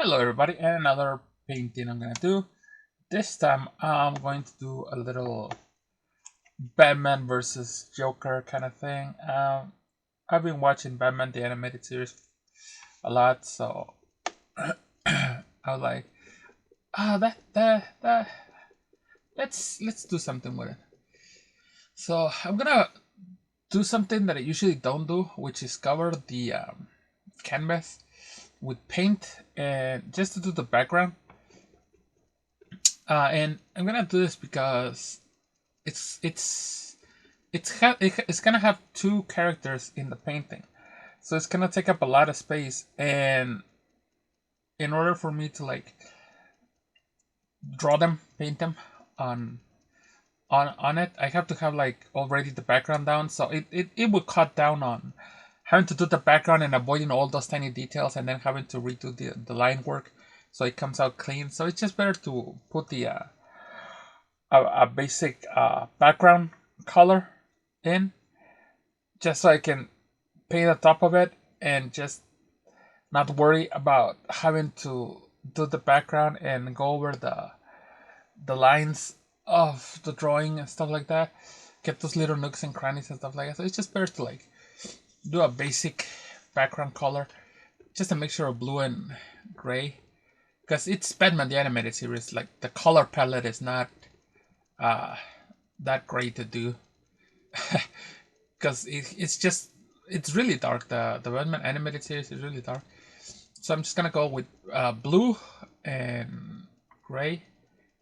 Hello everybody, and another painting I'm gonna do. This time I'm going to do a little Batman versus Joker kind of thing. I've been watching Batman the animated series a lot, so I was like, that let's do something with it. So I'm gonna do something that I usually don't do, which is cover the canvas with paint and just to do the background. And I'm gonna do this because it's gonna have two characters in the painting, so it's gonna take up a lot of space. And in order for me to like draw them, paint them on on it, I have to have like already the background down. So it would cut down on having to do the background and avoiding all those tiny details, and then having to redo the line work so it comes out clean. So it's just better to put the a basic background color in, just so I can paint on top of it and just not worry about having to do the background and go over the lines of the drawing and stuff like that. Get those little nooks and crannies and stuff like that. So it's just better to like do a basic background color just to make sure of blue and gray, because it's Batman the animated series. Like the color palette is not that great to do because it's really dark. The Batman animated series is really dark. So I'm just gonna go with blue and gray.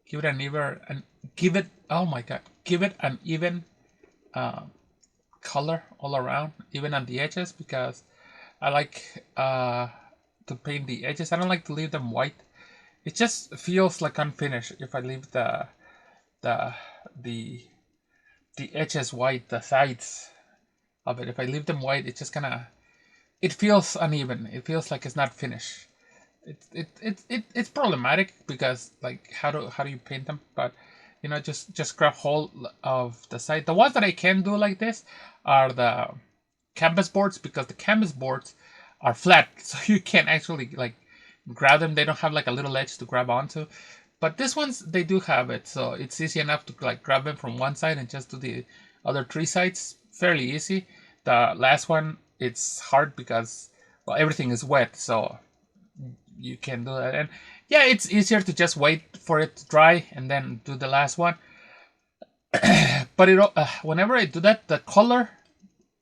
Give it an even and give it, oh my god, give it an even uh, color all around, even on the edges, because I like to paint the edges. I don't like to leave them white. It just feels like unfinished if I leave the the the edges white, the sides of it. If I leave them white, it just kind of, it feels uneven. It feels like it's not finished. It's problematic because like how do you paint them? But just grab hold of the side. The ones that I can do like this are the canvas boards, because the canvas boards are flat, so you can actually like grab them. They don't have like a little edge to grab onto. But these ones, they do have it, so it's easy enough to like grab them from one side and just do the other three sides fairly easy. The last one, it's hard because, well, everything is wet, so you can do that. And yeah, it's easier to just wait for it to dry and then do the last one. But whenever I do that, the color,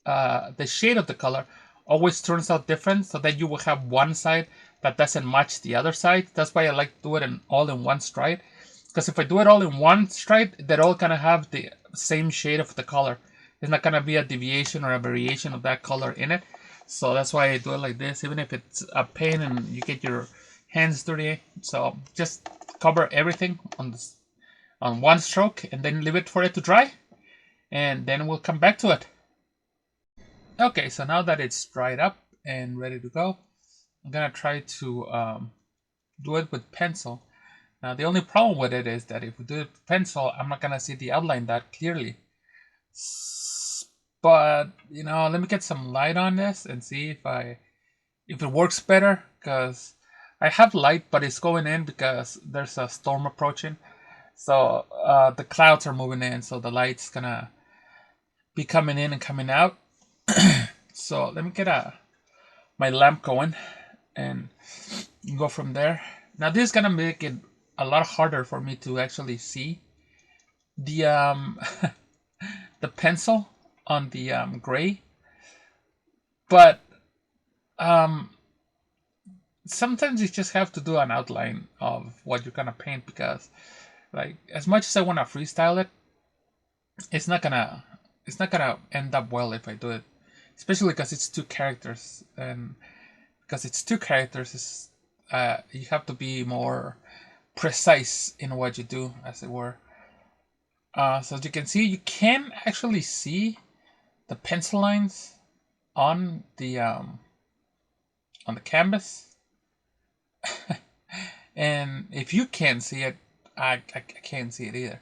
the shade of the color always turns out different, so that you will have one side that doesn't match the other side. That's why I like to do it all in one stride, because if I do it all in one stride, they're all gonna have the same shade of the color. There's not gonna be a deviation or a variation of that color in it. So that's why I do it like this, even if it's a pain and you get your hands dirty. So just cover everything on one stroke and then leave it for it to dry, and then we'll come back to it. Okay, so now that it's dried up and ready to go, I'm gonna try to do it with pencil. Now the only problem with it is that if we do it with pencil, I'm not gonna see the outline that clearly. But let me get some light on this and see if it works better, because I have light, but it's going in because there's a storm approaching. So the clouds are moving in, so the light's gonna be coming in and coming out. So let me get my lamp going and go from there. Now this is gonna make it a lot harder for me to actually see the the pencil on the gray, but um, sometimes you just have to do an outline of what you're gonna paint, because like as much as I want to freestyle it, it's not gonna end up well if I do it, especially because it's two characters. And because it's two characters, you have to be more precise in what you do, as it were. So as you can see, you can actually see the pencil lines on the canvas. And if you can't see it, I can't see it either.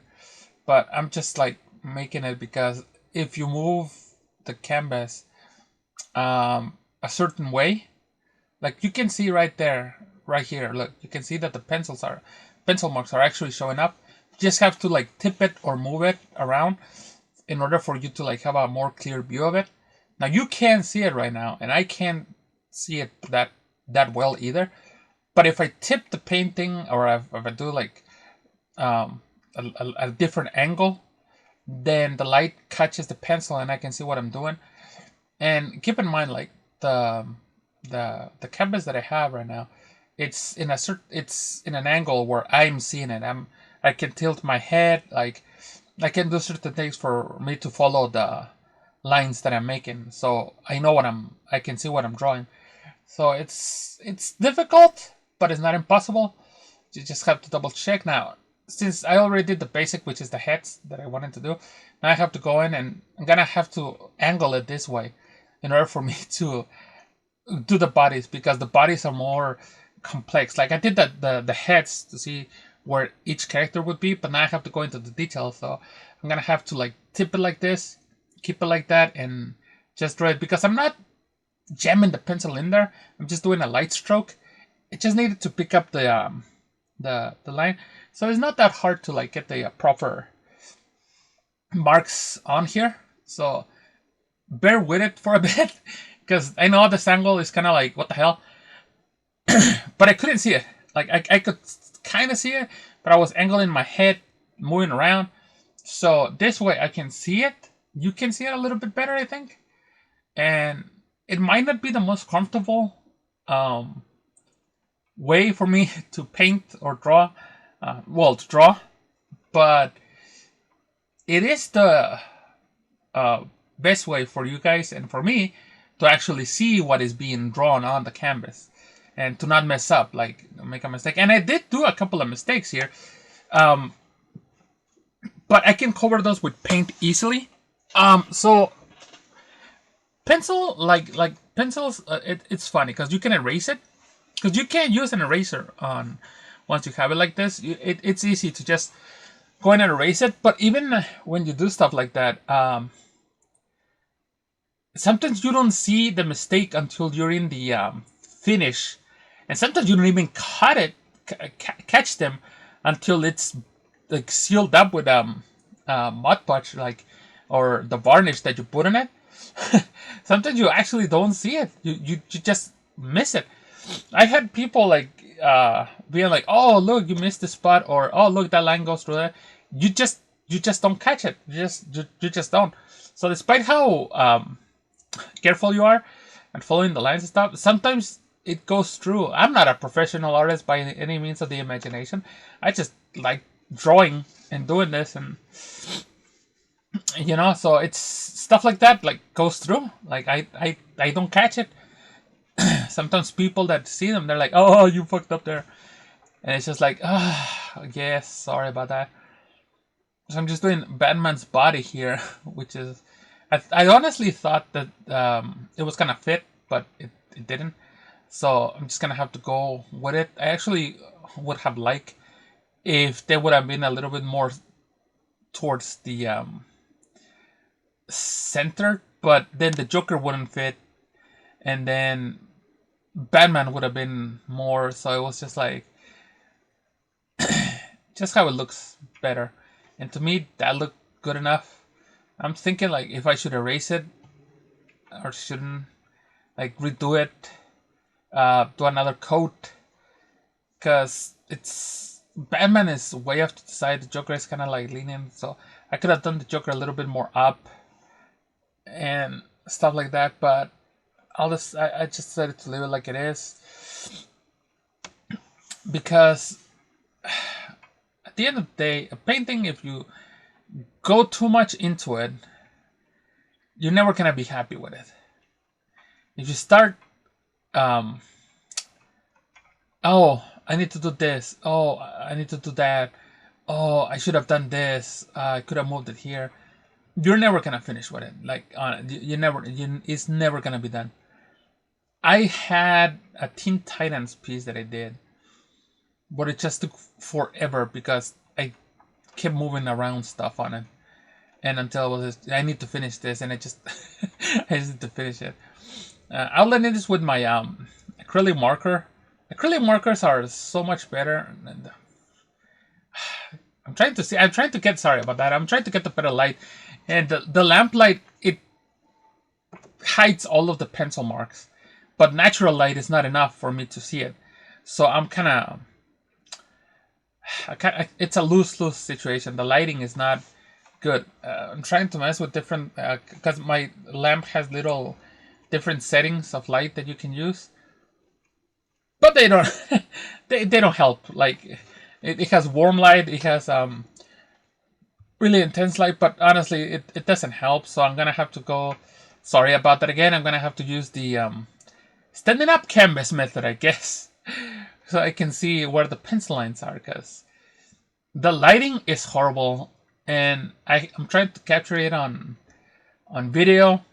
But I'm just like making it, because if you move the canvas a certain way, like you can see right there, right here. Look, you can see that the pencil marks are actually showing up. You just have to like tip it or move it around in order for you to like have a more clear view of it. Now you can't see it right now, and I can't see it that well either. But if I tip the painting, or if I do like a different angle, then the light catches the pencil and I can see what I'm doing. And keep in mind, like the canvas that I have right now, it's in an angle where I'm seeing it. I can tilt my head, like I can do certain things for me to follow the lines that I'm making, so I can see what I'm drawing. So it's difficult, but it's not impossible. You just have to double check. Now, since I already did the basic, which is the heads that I wanted to do, now I have to go in and I'm gonna have to angle it this way in order for me to do the bodies, because the bodies are more complex. Like I did the heads to see where each character would be, but now I have to go into the details. So I'm gonna have to like tip it like this, keep it like that, and just draw it, because I'm not jamming the pencil in there. I'm just doing a light stroke. It just needed to pick up the line, so it's not that hard to like get the proper marks on here. So bear with it for a bit, because I know this angle is kind of like, what the hell. But I couldn't see it. Like I could kind of see it, but I was angling my head, moving around. So this way I can see it. You can see it a little bit better, I think. And it might not be the most comfortable way for me to paint or draw. To draw, but it is the best way for you guys and for me to actually see what is being drawn on the canvas and to not mess up, like make a mistake. And I did do a couple of mistakes here, but I can cover those with paint easily. So pencil, like pencils, it's funny because you can erase it, because you can't use an eraser on once you have it like this. It's easy to just go in and erase it. But even when you do stuff like that, sometimes you don't see the mistake until you're in the finish, and sometimes you don't even catch them until it's like sealed up with Mod Podge, like, or the varnish that you put on it. Sometimes you actually don't see it. You just miss it. I had people like being like, "Oh, look, you missed the spot," or "Oh, look, that line goes through there." You just don't catch it. You just don't. So despite how careful you are and following the lines and stuff, sometimes it goes through. I'm not a professional artist by any means of the imagination. I just like drawing and doing this, and so it's stuff like that like goes through. Like I don't catch it. Sometimes people that see them, they're like, "Oh, you fucked up there," and it's just like, yes, sorry about that. So I'm just doing Batman's body here, which is, I honestly thought that it was gonna fit, but it didn't. So I'm just gonna have to go with it. I actually would have liked if they would have been a little bit more towards the center, but then the Joker wouldn't fit, and then Batman would have been more. So it was just like, just how it looks better, and to me that looked good enough. I'm thinking like if I should erase it or shouldn't, like redo it, do another coat, because it's Batman is way off to the side. The Joker is kind of like leaning, so I could have done the Joker a little bit more up and stuff like that. But I just decided to leave it like it is, because at the end of the day, a painting, if you go too much into it, you're never gonna be happy with it. If you start, oh, I need to do this. Oh, I need to do that. Oh, I should have done this. I could have moved it here. You're never gonna finish with it. Like, it's never gonna be done. I had a Teen Titans piece that I did, but it just took forever because I kept moving around stuff on it, and until I need to finish this, and I just I just need to finish it. Outlining this with my acrylic marker acrylic markers are so much better. And I'm trying to get, sorry about that. I'm trying to get the better light. And the lamp light, it hides all of the pencil marks. But natural light is not enough for me to see it. So I'm kind of, it's a lose-lose situation. The lighting is not good. I'm trying to mess with different, because my lamp has little different settings of light that you can use, but they don't, they don't help. Like it has warm light, it has really intense light, but honestly, it doesn't help. So I'm gonna have to go. Sorry about that again. I'm gonna have to use the standing up canvas method, I guess, so I can see where the pencil lines are, because the lighting is horrible, and I'm trying to capture it on video.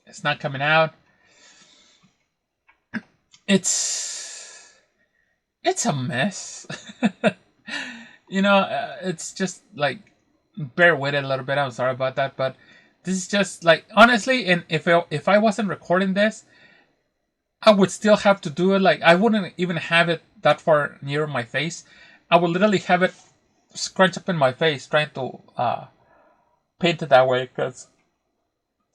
It's not coming out. It's a mess. It's just like, bear with it a little bit. I'm sorry about that, but this is just like, honestly, and if I wasn't recording this, I would still have to do it. Like, I wouldn't even have it that far near my face. I would literally have it scrunch up in my face trying to paint it that way, because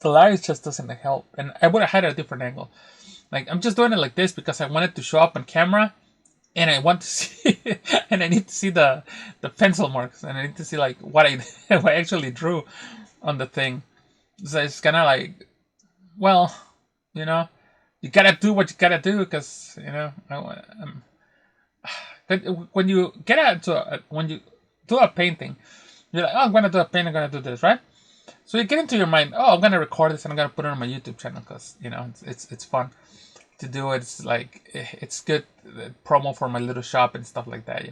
the light just doesn't help. And I would have had a different angle. Like, I'm just doing it like this because I wanted to show up on camera, and I want to see, and I need to see the pencil marks, and I need to see like what what I actually drew on the thing. So it's kind of like, well, you know, you gotta do what you gotta do, because but when you get into when you do a painting, you're like, oh, I'm gonna do a painting, I'm gonna do this, right? So you get into your mind, oh, I'm gonna record this and I'm gonna put it on my YouTube channel, because it's fun to do it. It's like, it's good promo for my little shop and stuff like that,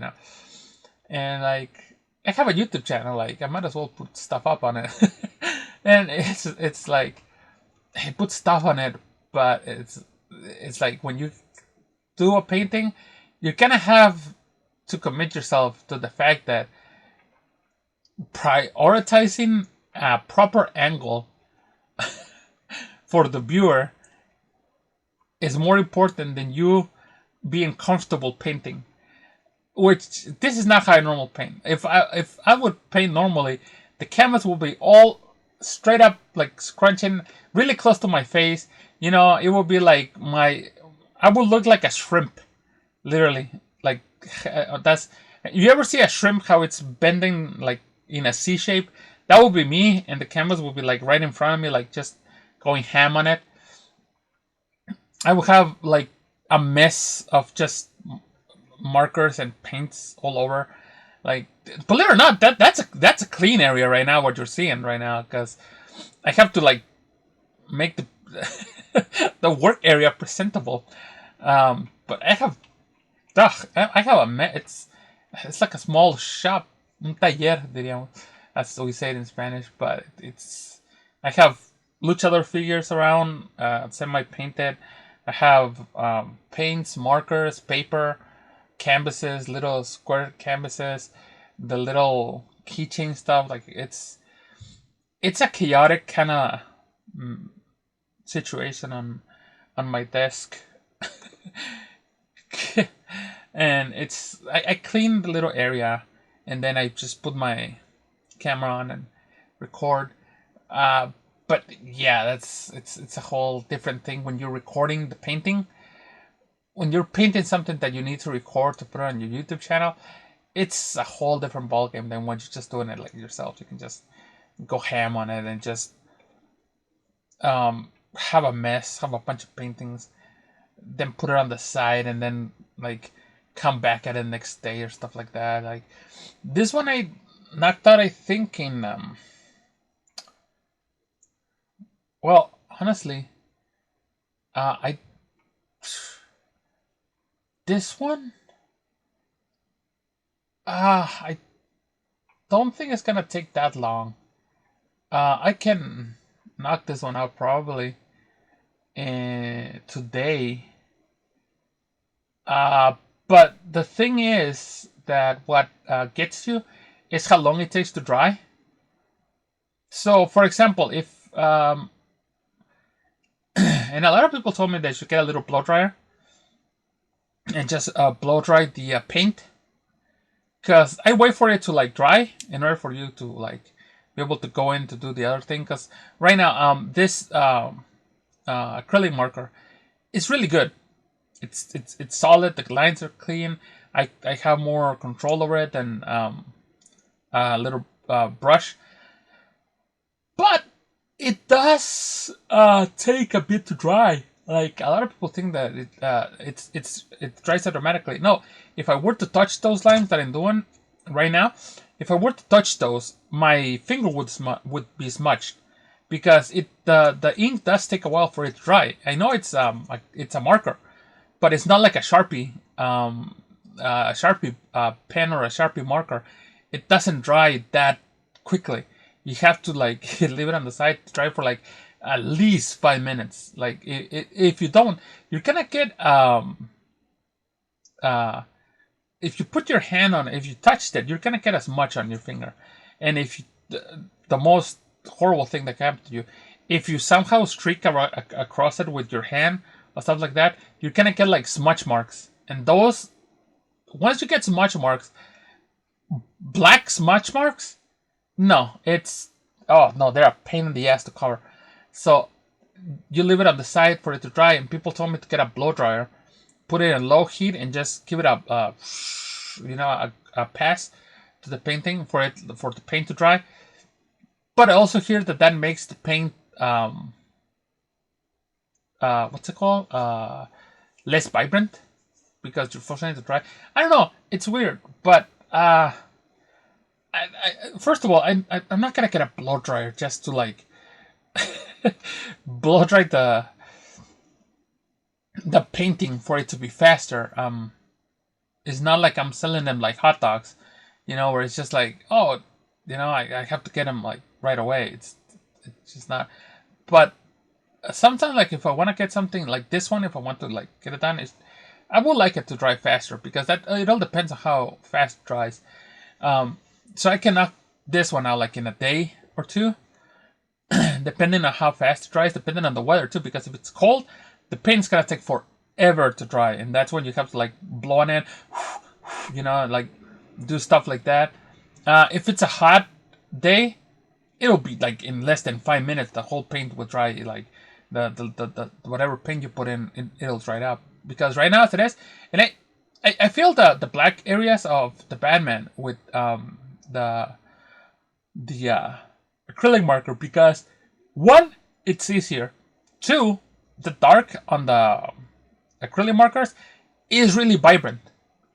And like, I have a YouTube channel, like I might as well put stuff up on it. And it's like, I put stuff on it, but it's like, when you do a painting, you're gonna have to commit yourself to the fact that prioritizing a proper angle for the viewer is more important than you being comfortable painting. Which, this is not how I normally paint. If I would paint normally, the canvas will be all straight up, like scrunching really close to my face. It will be like I would look like a shrimp, literally. Like, that's. You ever see a shrimp, how it's bending like in a C shape? That would be me, and the canvas would be like right in front of me, like just going ham on it. I would have like a mess of just markers and paints all over. Like, believe it or not, that's a clean area right now. What you're seeing right now, because I have to like make the the work area presentable. But I have, I have it's like a small shop, un taller, diríamos, as we say it in Spanish. But I have luchador figures around, semi-painted. I have paints, markers, paper, canvases, little square canvases, the little keychain stuff. Like, it's a chaotic kind of situation on my desk. And I clean the little area, and then I just put my camera on and record. But yeah, it's a whole different thing when you're recording the painting. When you're painting something that you need to record to put on your YouTube channel, it's a whole different ballgame than when you're just doing it like yourself. You can just go ham on it and just have a mess, have a bunch of paintings, then put it on the side, and then like come back at it next day or stuff like that. Like, this one, I knocked out, I think, in well, honestly, I this one, I don't think it's gonna take that long. I can knock this one out probably today. But the thing is that what gets you is how long it takes to dry. So, for example, if and a lot of people told me they should get a little blow dryer, and just blow dry the paint, because I wait for it to like dry in order for you to like be able to go in to do the other thing. Because right now, this acrylic marker is really good. It's solid. The lines are clean. I have more control over it than a little brush, but it does take a bit to dry. Like a lot of people think that it dries automatically. No, if I were to touch those lines that I'm doing right now, if I were to touch those, my finger would be smudged, because the ink does take a while for it to dry. I know it's a marker, but it's not like a Sharpie pen or a Sharpie marker. It doesn't dry that quickly. You have to like leave it on the side to dry for like at least 5 minutes. Like if you don't, you're gonna get uh if you put your hand on it, if you touched it, you're gonna get as much on your finger. And if you, the most horrible thing that can happen to you, if you somehow streak across it with your hand or stuff like that, you're gonna get like smudge marks. And those, once you get smudge marks, black smudge marks, no, it's, oh no, they're a pain in the ass to cover. So you leave it on the side for it to dry. And people told me to get a blow dryer, put it in low heat, and just give it a pass to the painting for the paint to dry. But I also hear that makes the paint what's it called, less vibrant, because you're forcing it to dry. I don't know. It's weird, but first of all, I'm not gonna get a blow dryer just to like blow dry the painting for it to be faster. It's not like I'm selling them like hot dogs, where it's just like, oh, I have to get them like right away. It's just not. But sometimes, like if I want to get something like this one, if I want to like get it done, I would like it to dry faster, because that it all depends on how fast it dries. So I can knock this one out like in a day or two, depending on how fast it dries, depending on the weather too. Because if it's cold, the paint's gonna take forever to dry, and that's when you have to like blow on it, like do stuff like that. If it's a hot day, it'll be like in less than 5 minutes. The whole paint will dry. Like the whatever paint you put in, it'll dry up. Because right now as it is, and I feel the black areas of the Batman with the acrylic marker, because one, it's easier. Two, the dark on the acrylic markers is really vibrant.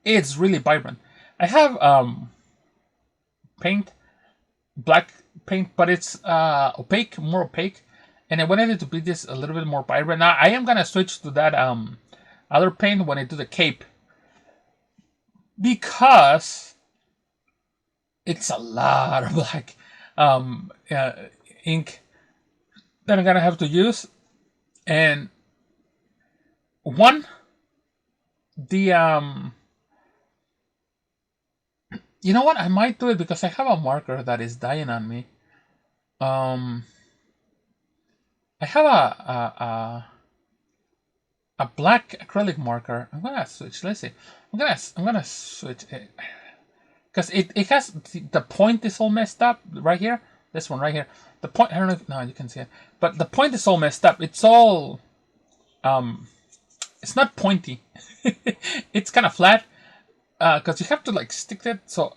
It's really vibrant. I have paint, black paint, but it's opaque, more opaque, and I wanted it to be this a little bit more vibrant. Now I am gonna switch to that other paint when I do the cape, because it's a lot of black ink that I'm gonna have to use. And one, the you know what, I might do it because I have a marker that is dying on me. I have a black acrylic marker. I'm gonna switch. Let's see. I'm gonna switch it, because it has the point is all messed up right here. This one right here. The point, I don't know if, no, you can see it, but the point is all messed up. It's all it's not pointy. It's kind of flat, because you have to like stick it. So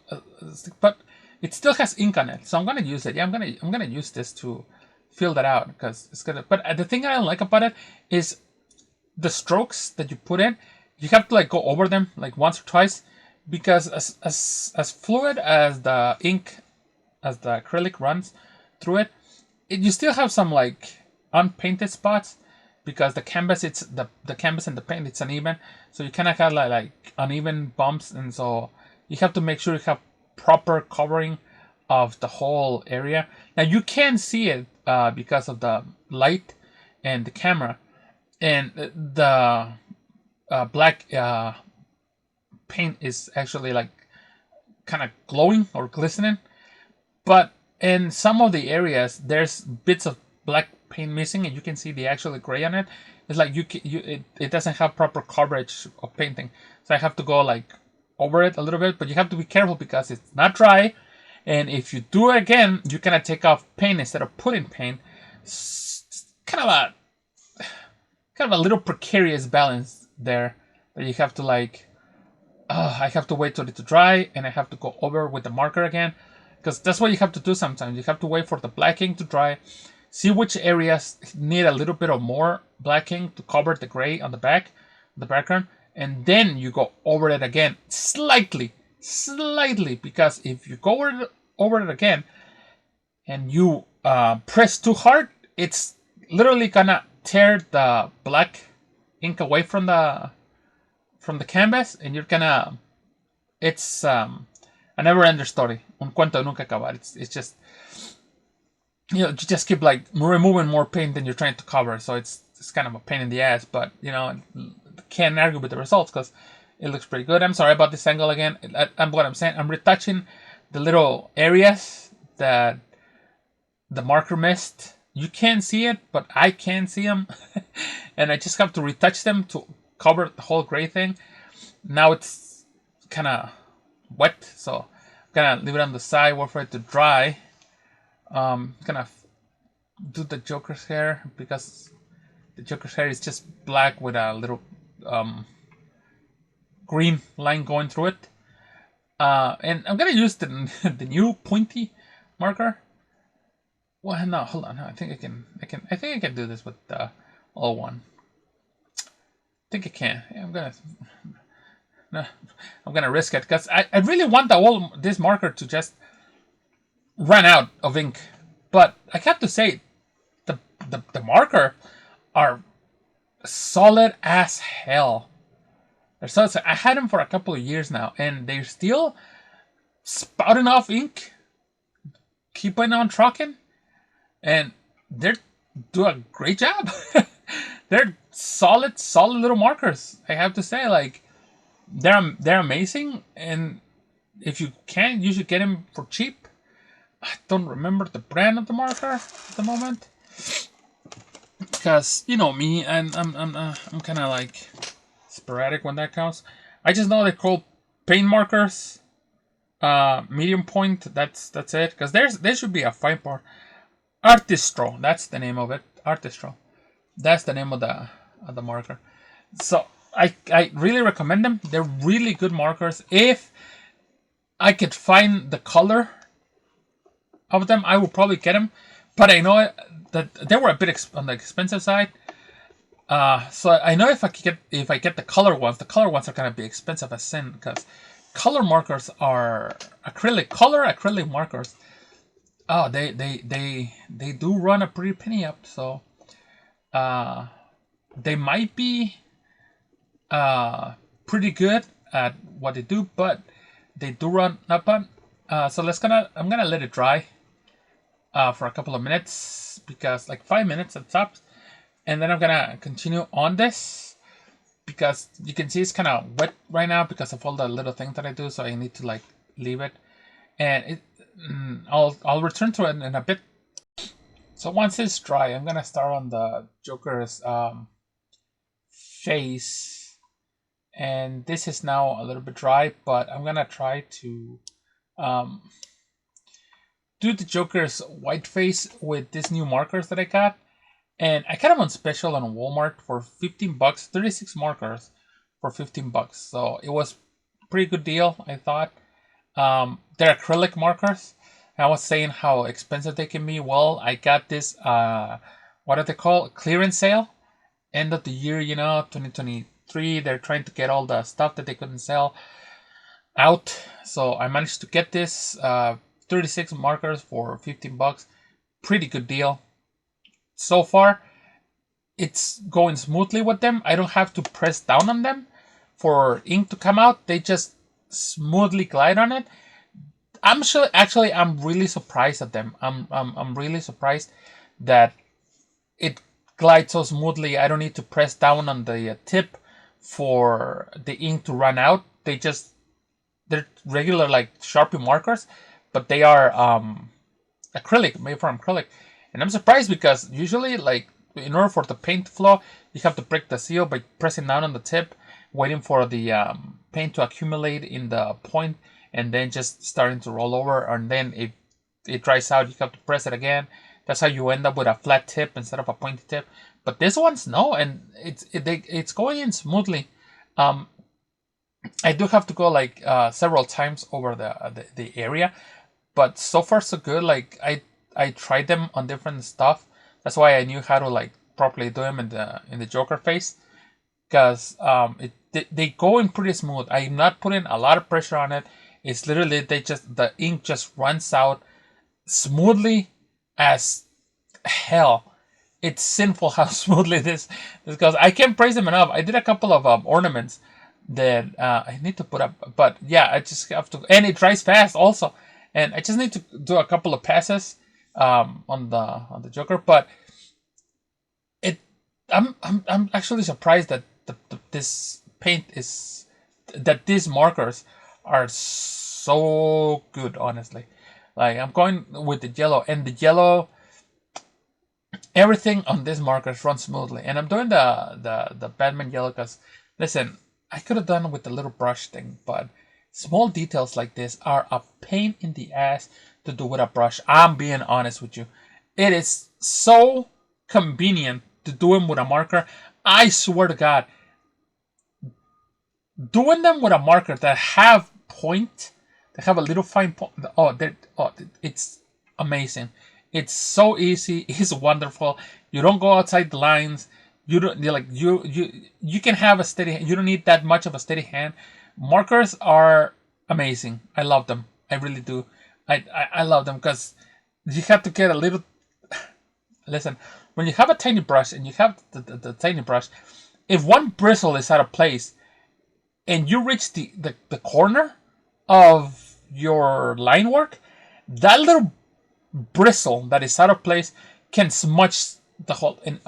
but it still has ink on it. So I'm gonna use it. Yeah, I'm gonna use this to fill that out, because it's gonna. But the thing I don't like about it is the strokes that you put in. You have to like go over them like once or twice, because as fluid as the ink, as the acrylic runs through it, you still have some like unpainted spots, because the canvas, it's the canvas and the paint, it's uneven, so you kind of have like uneven bumps, and so you have to make sure you have proper covering of the whole area. Now you can see it because of the light and the camera, and the black paint is actually like kind of glowing or glistening. But in some of the areas, there's bits of black paint missing, and you can see the actual gray on it. It's like it doesn't have proper coverage of painting, so I have to go like over it a little bit. But you have to be careful because it's not dry, and if you do it again, you cannot take off paint instead of putting paint. It's kind of a little precarious balance there that you have to like. I have to wait till it to dry, and I have to go over with the marker again, because that's what you have to do sometimes. You have to wait for the black ink to dry, see which areas need a little bit of more black ink to cover the gray on the background, and then you go over it again slightly, because if you go over it again and you press too hard, it's literally gonna tear the black ink away from the canvas, and you're gonna. It's a never-ending story. Un cuento de nunca acabar. It's just, you just keep like removing more paint than you're trying to cover. So it's kind of a pain in the ass, but can't argue with the results because it looks pretty good. I'm sorry about this angle again. What I'm saying, I'm retouching the little areas that the marker missed. You can't see it, but I can see them, and I just have to retouch them to cover the whole gray thing. Now it's kind of wet, so I'm gonna leave it on the side, wait for it to dry. Gonna do the Joker's hair because the Joker's hair is just black with a little green line going through it. And I'm gonna use the new pointy marker. Well, no, hold on. I think I can do this with the old one. I think I can. Yeah, I'm gonna risk it because I really want this marker to just run out of ink. But I have to say, the marker are solid as hell. They're so I had them for a couple of years now, and they're still spouting off ink, keeping on trucking, and they're do a great job. They're solid little markers. I have to say, like they're amazing, and if you can, you should get them for cheap. I don't remember the brand of the marker at the moment, because you know me, and I'm kind of like sporadic when that counts. I just know they're called paint markers, medium point. That's it. Because there should be a fine part. Artistro, that's the name of it. Artistro, that's the name of the marker. So I really recommend them. They're really good markers. If I could find the color of them, I would probably get them. But I know that they were a bit on the expensive side. So I know if I get the color ones are gonna be expensive as sin, because color markers are color acrylic markers. Oh, they do run a pretty penny up. So they might be pretty good at what they do, but they do run up on. So I'm gonna let it dry for a couple of minutes, because like 5 minutes at tops. And then I'm gonna continue on this, because you can see it's kind of wet right now because of all the little things that I do. So I need to like leave it, and I'll return to it in a bit. So once it's dry, I'm gonna start on the Joker's face, and this is now a little bit dry, but I'm gonna try to do the Joker's white face with these new markers that I got. And I got them on special on Walmart for $15, 36 markers for $15. So it was a pretty good deal, I thought. They're acrylic markers. I was saying how expensive they can be. Well, I got this, what are they called? Clearance sale. End of the year, 2023. They're trying to get all the stuff that they couldn't sell out. So I managed to get this 36 markers for $15. Pretty good deal. So far, it's going smoothly with them. I don't have to press down on them for ink to come out. They just smoothly glide on it. I'm really surprised at them. I'm really surprised that it glides so smoothly. I don't need to press down on the tip for the ink to run out. They're regular like Sharpie markers, but they are acrylic, made from acrylic. And I'm surprised because usually, like, in order for the paint to flow, you have to break the seal by pressing down on the tip, waiting for the paint to accumulate in the point, and then just starting to roll over. And then if it dries out, you have to press it again. That's how you end up with a flat tip instead of a pointy tip. But this one's no, and it's going in smoothly. Um, I do have to go like several times over the area, but so far so good. Like I tried them on different stuff. That's why I knew how to like properly do them in the Joker face, because they go in pretty smooth. I'm not putting a lot of pressure on it. It's literally the ink just runs out smoothly as hell. It's sinful how smoothly this goes. I can't praise them enough. I did a couple of ornaments that I need to put up, but yeah, I just have to, and it dries fast also, and I just need to do a couple of passes on the Joker. But it, I'm actually surprised that this paint is that these markers are so good. Honestly, like I'm going with the yellow, and the yellow, everything on these markers runs smoothly. And I'm doing the Batman yellow because, listen, I could have done with the little brush thing, but small details like this are a pain in the ass to do with a brush. I'm being honest with you. It is so convenient to do them with a marker. I swear to God, doing them with a marker that have point, that have a little fine point. It's amazing. It's so easy. It's wonderful. You don't go outside the lines. You don't you can have a steady hand. You don't need that much of a steady hand. Markers are amazing. I love them. I really do. I love them because you have to get a little. Listen, when you have a tiny brush and you have the tiny brush, if one bristle is out of place and you reach the corner of your line work, that little bristle that is out of place can smudge the whole. And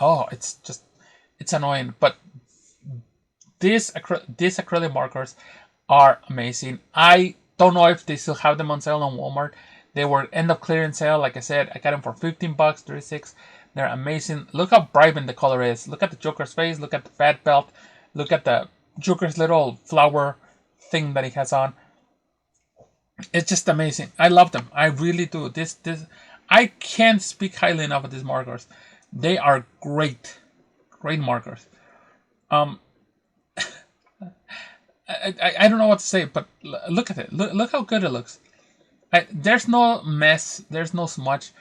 it's annoying. But these acrylic markers are amazing. I don't know if they still have them on sale on Walmart. They were end of clearance sale. Like I said, I got them for $15, 36. They're amazing. Look how bright the color is. Look at the Joker's face. Look at the bat belt. Look at the Joker's little flower thing that he has on. It's just amazing. I love them. I really do. I can't speak highly enough of these markers. They are great markers. Um, I don't know what to say, but look at it. Look how good it looks. There's no mess. There's no smudge.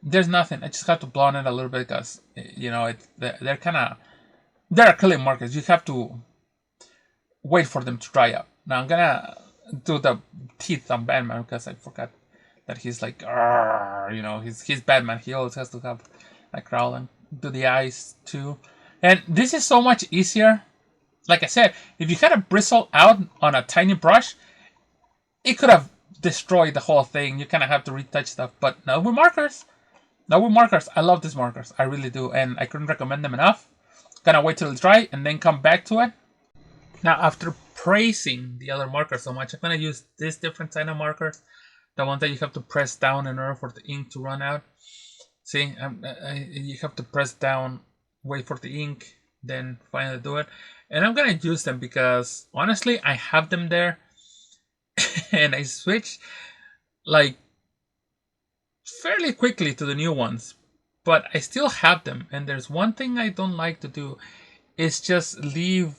There's nothing. I just have to blonde it a little bit because they're acrylic markers. You have to wait for them to dry up. Now I'm gonna do the teeth on Batman because I forgot that he's like, he's Batman. He always has to have like growling. Do the eyes too, and this is so much easier. Like I said, if you had a bristle out on a tiny brush, it could have destroyed the whole thing. You kind of have to retouch stuff. But now with markers, I love these markers. I really do, and I couldn't recommend them enough. Gonna wait till it's dry and then come back to it. Now, after praising the other markers so much, I'm gonna use this different kind of markers, the one that you have to press down in order for the ink to run out. See, you have to press down, wait for the ink, then finally do it. And I'm gonna use them because honestly, I have them there, and I switch like fairly quickly to the new ones, but I still have them. And there's one thing I don't like to do is just leave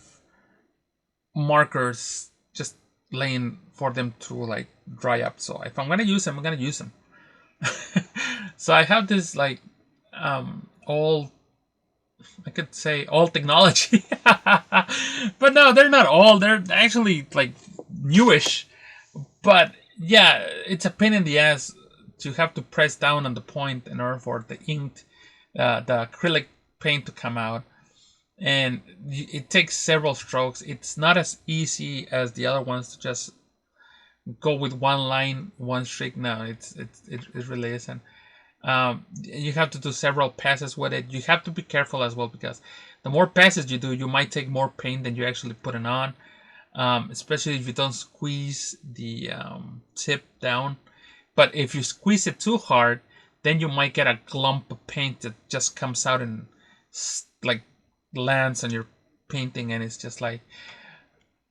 markers just laying for them to like dry up. So if I'm gonna use them, I'm gonna use them. So I have this like old, I could say old technology, but no, they're not old. They're actually like newish. But yeah, it's a pain in the ass to have to press down on the point in order for the ink, the acrylic paint to come out, and it takes several strokes. It's not as easy as the other ones to just go with one line, one streak. No, it really isn't. You have to do several passes with it. You have to be careful as well because the more passes you do, you might take more paint than you actually put it on. Especially if you don't squeeze the tip down. But if you squeeze it too hard, then you might get a clump of paint that just comes out and like lands on your painting, and it's just like,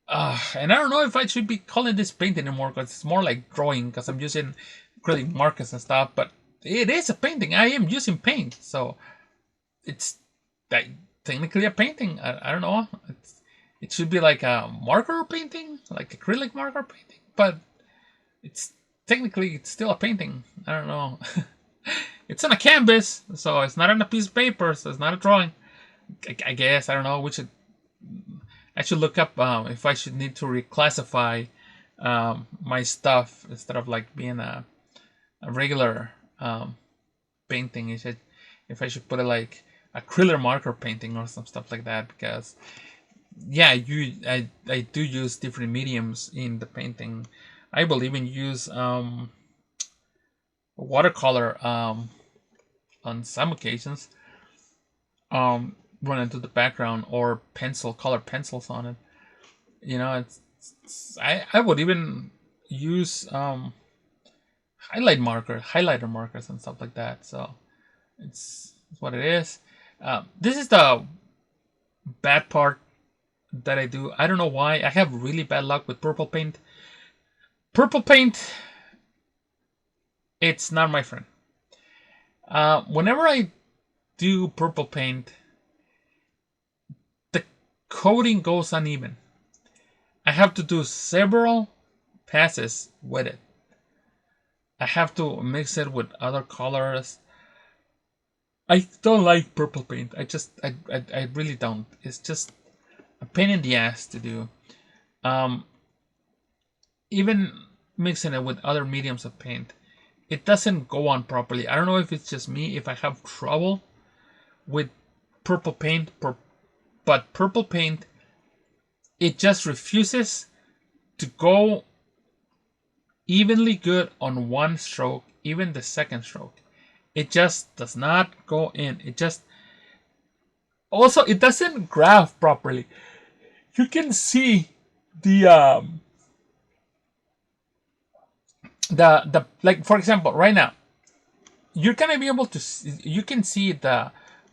and I don't know if I should be calling this paint anymore, because it's more like drawing, because I'm using acrylic markers and stuff, but it is a painting. I am using paint, so it's like technically a painting. I don't know. It should be like a marker painting, like acrylic marker painting, but it's technically it's still a painting. I don't know. It's on a canvas, so it's not on a piece of paper, so it's not a drawing. I guess, I don't know. I should look up if I should need to reclassify my stuff instead of like being a regular painting. If I should put it like acrylic marker painting or some stuff like that, because yeah, I do use different mediums in the painting. I will even use watercolor on some occasions when I do the background, or color pencils on it. You know, I would even use highlighter markers and stuff like that. So it's what it is. This is the bad part that I do. I don't know why. I have really bad luck with purple paint. Purple paint, it's not my friend. Whenever I do purple paint, the coating goes uneven. I have to do several passes with it. I have to mix it with other colors. I don't like purple paint. I really don't. It's just a pain in the ass to do. Even mixing it with other mediums of paint, it doesn't go on properly. I don't know if it's just me, if I have trouble with purple paint, but purple paint, it just refuses to go evenly good on one stroke, even the second stroke. It just does not go in. It doesn't graph properly. You can see the like, for example, right now, you're gonna be able to you can see the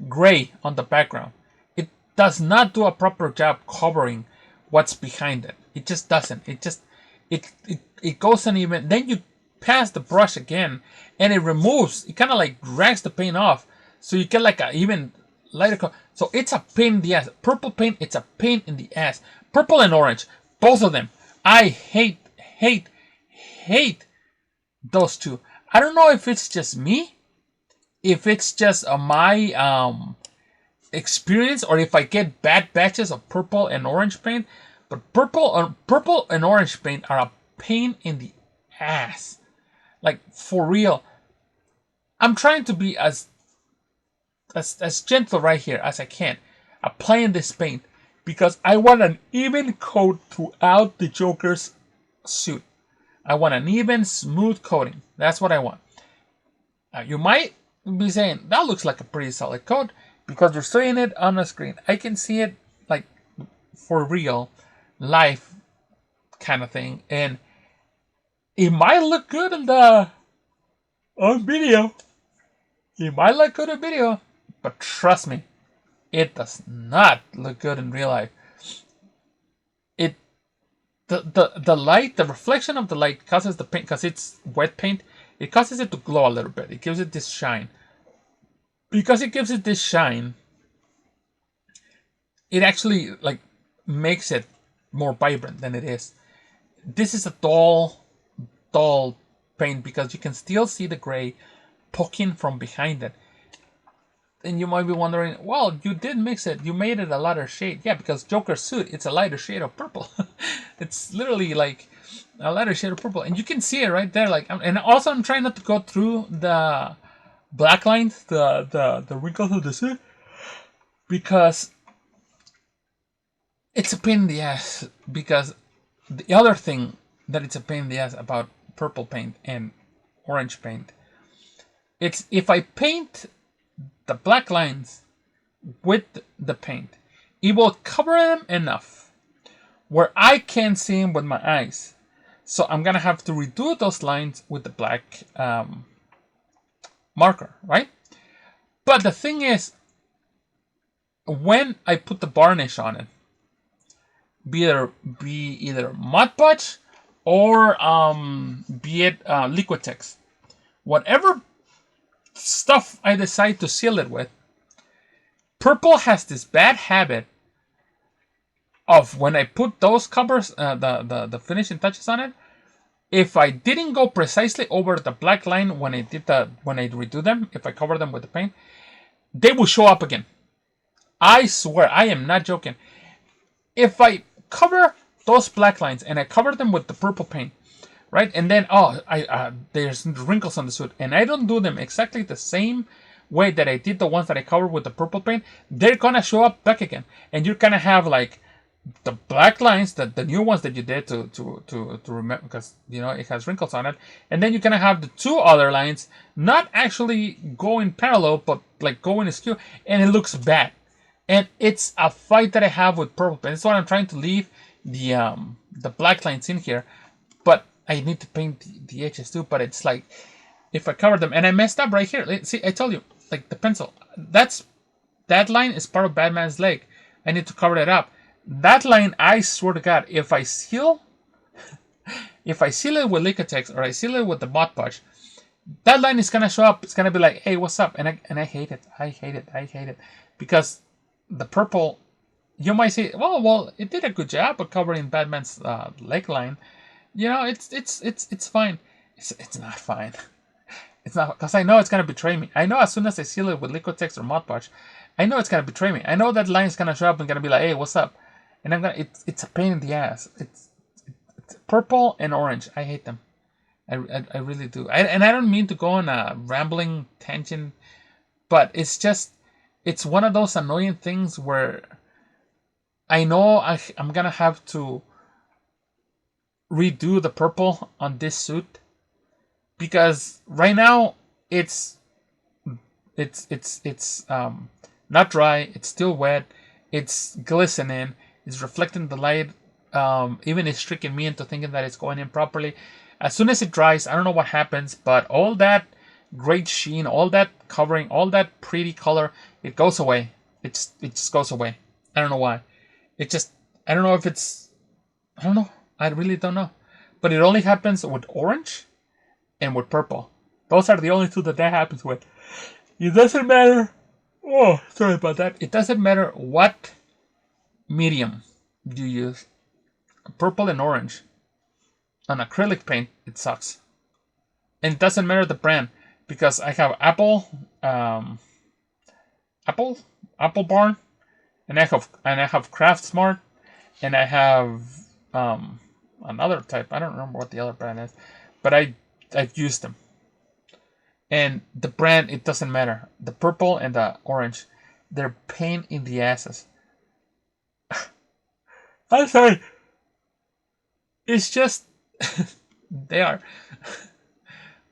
gray on the background. It does not do a proper job covering what's behind it. It just doesn't. It goes uneven. Then you pass the brush again, and it removes. It kind of like drags the paint off, so you get like a even lighter color. So it's a pain in the ass. Purple paint, it's a pain in the ass. Purple and orange, both of them. I hate those two. I don't know if it's just me, if it's just my experience, or if I get bad batches of purple and orange paint. But purple and orange paint are a pain in the ass. Like, for real. I'm trying to be as gentle right here as I can applying this paint, because I want an even coat throughout the Joker's suit. I want an even, smooth coating. That's what I want. Now, you might be saying, that looks like a pretty solid coat, because you're seeing it on the screen. I can see it, like, for real, live kind of thing. And it might look good on video. It might look good on video, but trust me, it does not look good in real life. The light, the reflection of the light causes the paint, because it's wet paint, it causes it to glow a little bit. It gives it this shine. Because it gives it this shine, it actually like makes it more vibrant than it is. This is a dull paint, because you can still see the gray poking from behind it. And you might be wondering, well, you did mix it. You made it a lighter shade. Yeah, because Joker's suit, it's a lighter shade of purple. It's literally like a lighter shade of purple. And you can see it right there. Like, and also I'm trying not to go through the black lines, the wrinkles of the suit, because it's a pain in the ass. Because the other thing that it's a pain in the ass about purple paint and orange paint, it's if I paint the black lines with the paint, it will cover them enough where I can't see them with my eyes. So I'm gonna have to redo those lines with the black marker, right? But the thing is, when I put the varnish on it, be either Mod Podge or be it Liquitex, whatever stuff I decide to seal it with, purple has this bad habit of when I put those covers, the finishing touches on it, if I didn't go precisely over the black line when I redo them, if I cover them with the paint, they will show up again. I swear, I am not joking. If I cover those black lines and I cover them with the purple paint, right, and then there's wrinkles on the suit, and I don't do them exactly the same way that I did the ones that I covered with the purple paint, they're gonna show up back again, and you're gonna have like the black lines, the new ones that you did to remember, because it has wrinkles on it, and then you're gonna have the two other lines not actually going parallel, but like going askew, and it looks bad. And it's a fight that I have with purple paint. That's why I'm trying to leave the black lines in here, but I need to paint the edges too. But it's like, if I cover them, and I messed up right here. See, I told you, like the pencil. That line is part of Batman's leg. I need to cover that up. That line, I swear to God, if I seal it with Liquitex or I seal it with the Mod Podge, that line is gonna show up. It's gonna be like, hey, what's up? And I hate it. I hate it because the purple, you might say, well, it did a good job of covering Batman's leg line. It's fine. It's not fine. It's not, because I know it's gonna betray me. I know as soon as I seal it with Liquitex or Mod Podge, I know it's gonna betray me. I know that line is gonna show up and gonna be like, hey, what's up? And it's a pain in the ass. It's purple and orange. I hate them. I really do. And I don't mean to go on a rambling tangent, but it's one of those annoying things where I know I'm gonna have to redo the purple on this suit, because right now it's not dry. It's still wet. It's glistening. It's reflecting the light. Even it's tricking me into thinking that it's going in properly. As soon as it dries, I don't know what happens, but all that great sheen, all that covering, all that pretty color, it goes away. It just goes away. I don't know why. I don't know if it's, I don't know. I really don't know. But it only happens with orange and with purple. Those are the only two that happens with. It doesn't matter. Oh, sorry about that. It doesn't matter what medium you use. Purple and orange. On acrylic paint, it sucks. And it doesn't matter the brand, because I have Apple Barn, and I have Craft Smart, and I have another type. I don't remember what the other brand is, but I've used them. And the brand, it doesn't matter. The purple and the orange, they're pain in the asses. I'm sorry. It's just they are.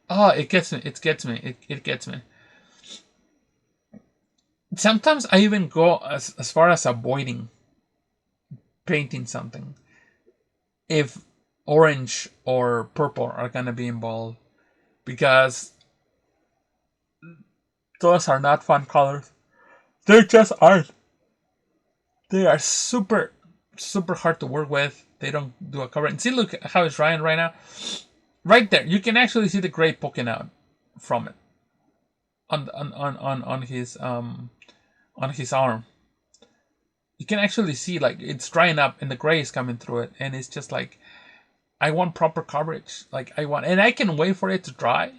Oh, it gets me. It gets me. It gets me. Sometimes I even go as far as avoiding painting something if orange or purple are gonna be involved, because those are not fun colors. They just aren't. They are super hard to work with. They don't do a cover. And see, look how it's drying right now. Right there, you can actually see the gray poking out from it on his arm. You can actually see like it's drying up and the gray is coming through it, and it's just like, I want proper coverage. Like and I can wait for it to dry,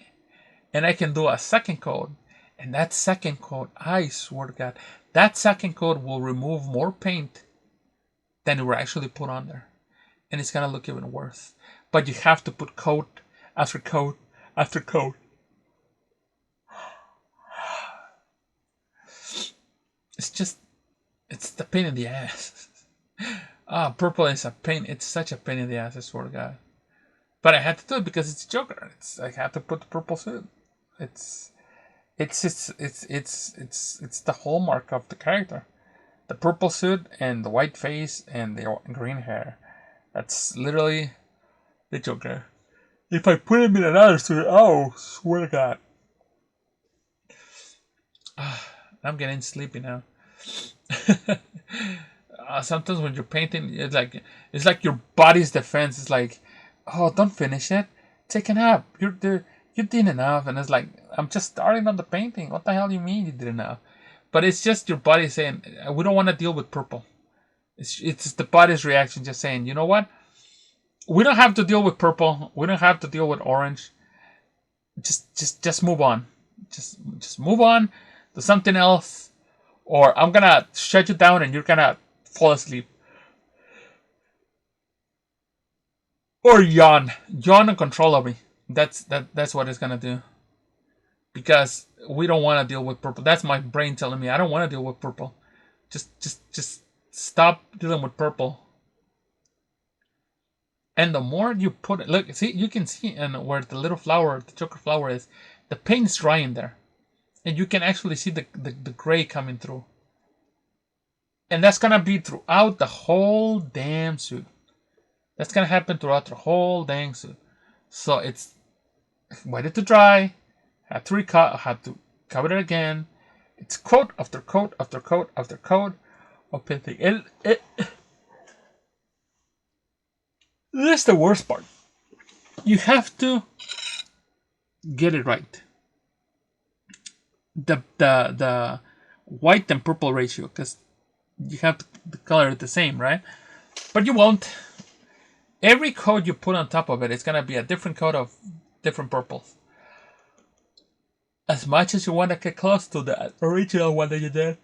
and I can do a second coat, and that second coat, I swear to God, that second coat will remove more paint than it will actually put on there, and it's gonna look even worse. But you have to put coat after coat after coat. It's the pain in the ass. Purple is a pain. It's such a pain in the ass, I swear to God. But I had to do it because it's Joker. I had to put the purple suit. It's the hallmark of the character. The purple suit and the white face and the green hair. That's literally the Joker. If I put him in another suit, oh, swear to God. I'm getting sleepy now. Sometimes when you're painting, it's like your body's defense is like, oh, don't finish it. Take a nap. You did enough, and it's like I'm just starting on the painting. What the hell do you mean you did enough? But it's just your body saying we don't want to deal with purple. It's the body's reaction, just saying, you know what? We don't have to deal with purple. We don't have to deal with orange. Just move on. Just move on to something else, or I'm gonna shut you down and you're gonna fall asleep or yawn uncontrollably. That's what it's gonna do because we don't want to deal with purple. That's my brain telling me I don't want to deal with purple. Just stop dealing with purple. And the more you put it, look, see, you can see and where the little flower, the chocolate flower is, the paint's drying there. And you can actually see the gray coming through. And that's going to be throughout the whole damn suit. That's going to happen throughout the whole dang suit. So it's waited to dry, had to cover it again. It's coat after coat after coat after coat of painting. This is the worst part. You have to get it right. The white and purple ratio, because you have the color the same, right? But you won't. Every coat you put on top of it, it's gonna be a different coat of different purples. As much as you want to get close to the original one that you did,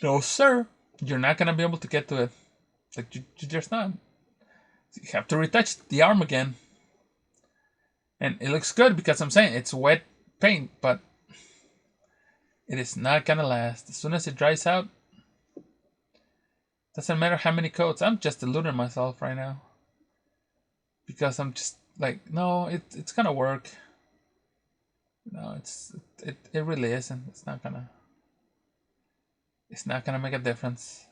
no sir, you're not gonna be able to get to it. Like you just not. You have to retouch the arm again. And it looks good because I'm saying it's wet paint, but it is not gonna last. As soon as it dries out, doesn't matter how many coats. I'm just deluding myself right now. Because I'm just like, no, it's gonna work. No, it really isn't. It's not gonna make a difference.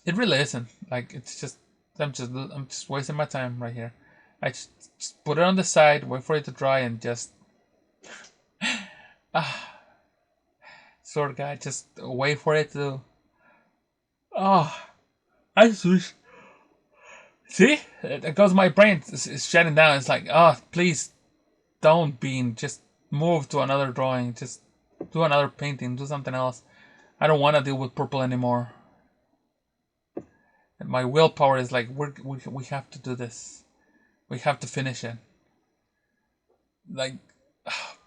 It really isn't. Like it's just I'm just wasting my time right here. I just put it on the side, wait for it to dry, and just sort of guy, just wait for it to. Oh, I just wish. See, it goes my brain is shutting down. It's like, oh, please don't bean. Just move to another drawing. Just do another painting. Do something else. I don't want to deal with purple anymore. And my willpower is like, we have to do this. We have to finish it. Like,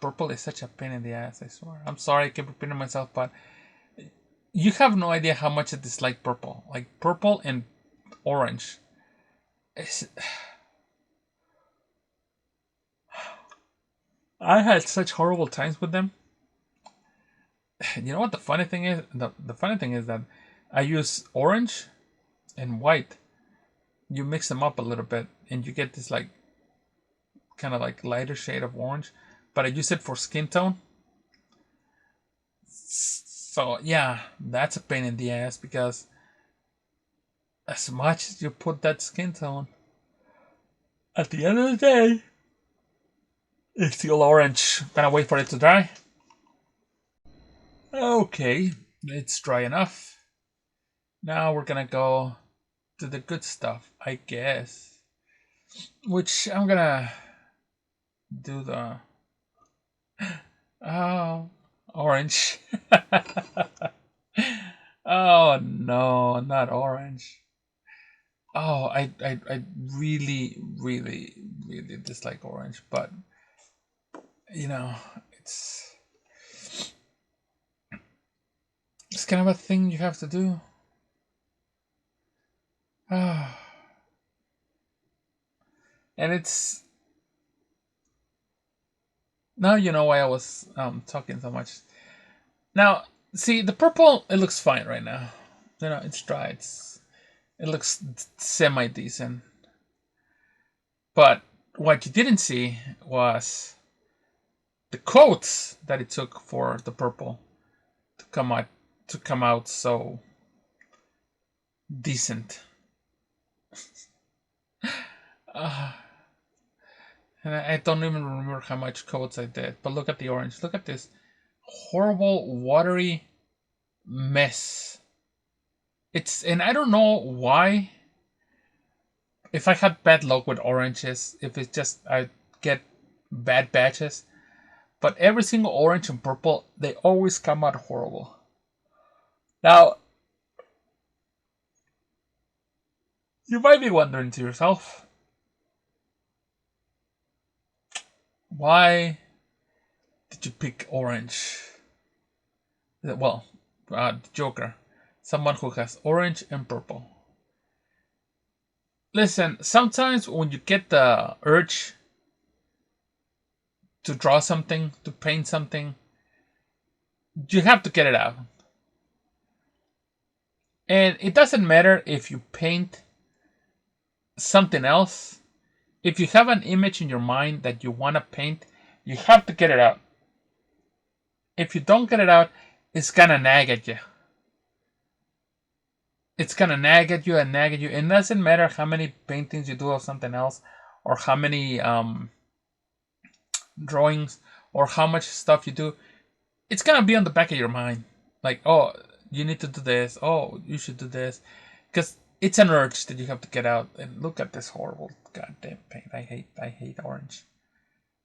purple is such a pain in the ass, I swear. I'm sorry I keep repeating myself, but you have no idea how much I dislike purple. Like, purple and orange. I had such horrible times with them. You know what the funny thing is? The funny thing is that I use orange and white. You mix them up a little bit and you get this like kind of like lighter shade of orange, but I use it for skin tone. So yeah, that's a pain in the ass because as much as you put that skin tone, at the end of the day, it's still orange. Gonna wait for it to dry. Okay, it's dry enough. Now we're gonna go to the good stuff, I guess. Which I'm gonna do the orange. Oh no, not orange. Oh, I really, really, really dislike orange, but you know, it's kind of a thing you have to do. And it's now you know why I was talking so much. Now, see the purple, it looks fine right now. You know, it's dry. It looks semi decent. But what you didn't see was the coats that it took for the purple to come out so decent. And I don't even remember how much codes I did. But look at the orange. Look at this horrible watery mess. And I don't know why. If I had bad luck with oranges, if it's just I get bad batches. But every single orange and purple, they always come out horrible. Now, you might be wondering to yourself, why did you pick orange? Well, the Joker. Someone who has orange and purple. Listen, sometimes when you get the urge to draw something, to paint something, you have to get it out. And it doesn't matter if you paint something else. If you have an image in your mind that you want to paint, you have to get it out. If you don't get it out, it's gonna nag at you. It's gonna nag at you and nag at you. It doesn't matter how many paintings you do of something else, or how many drawings, or how much stuff you do. It's gonna be on the back of your mind. Like, oh, you need to do this. Oh, you should do this. Because it's an urge that you have to get out. And look at this horrible goddamn paint. I hate orange.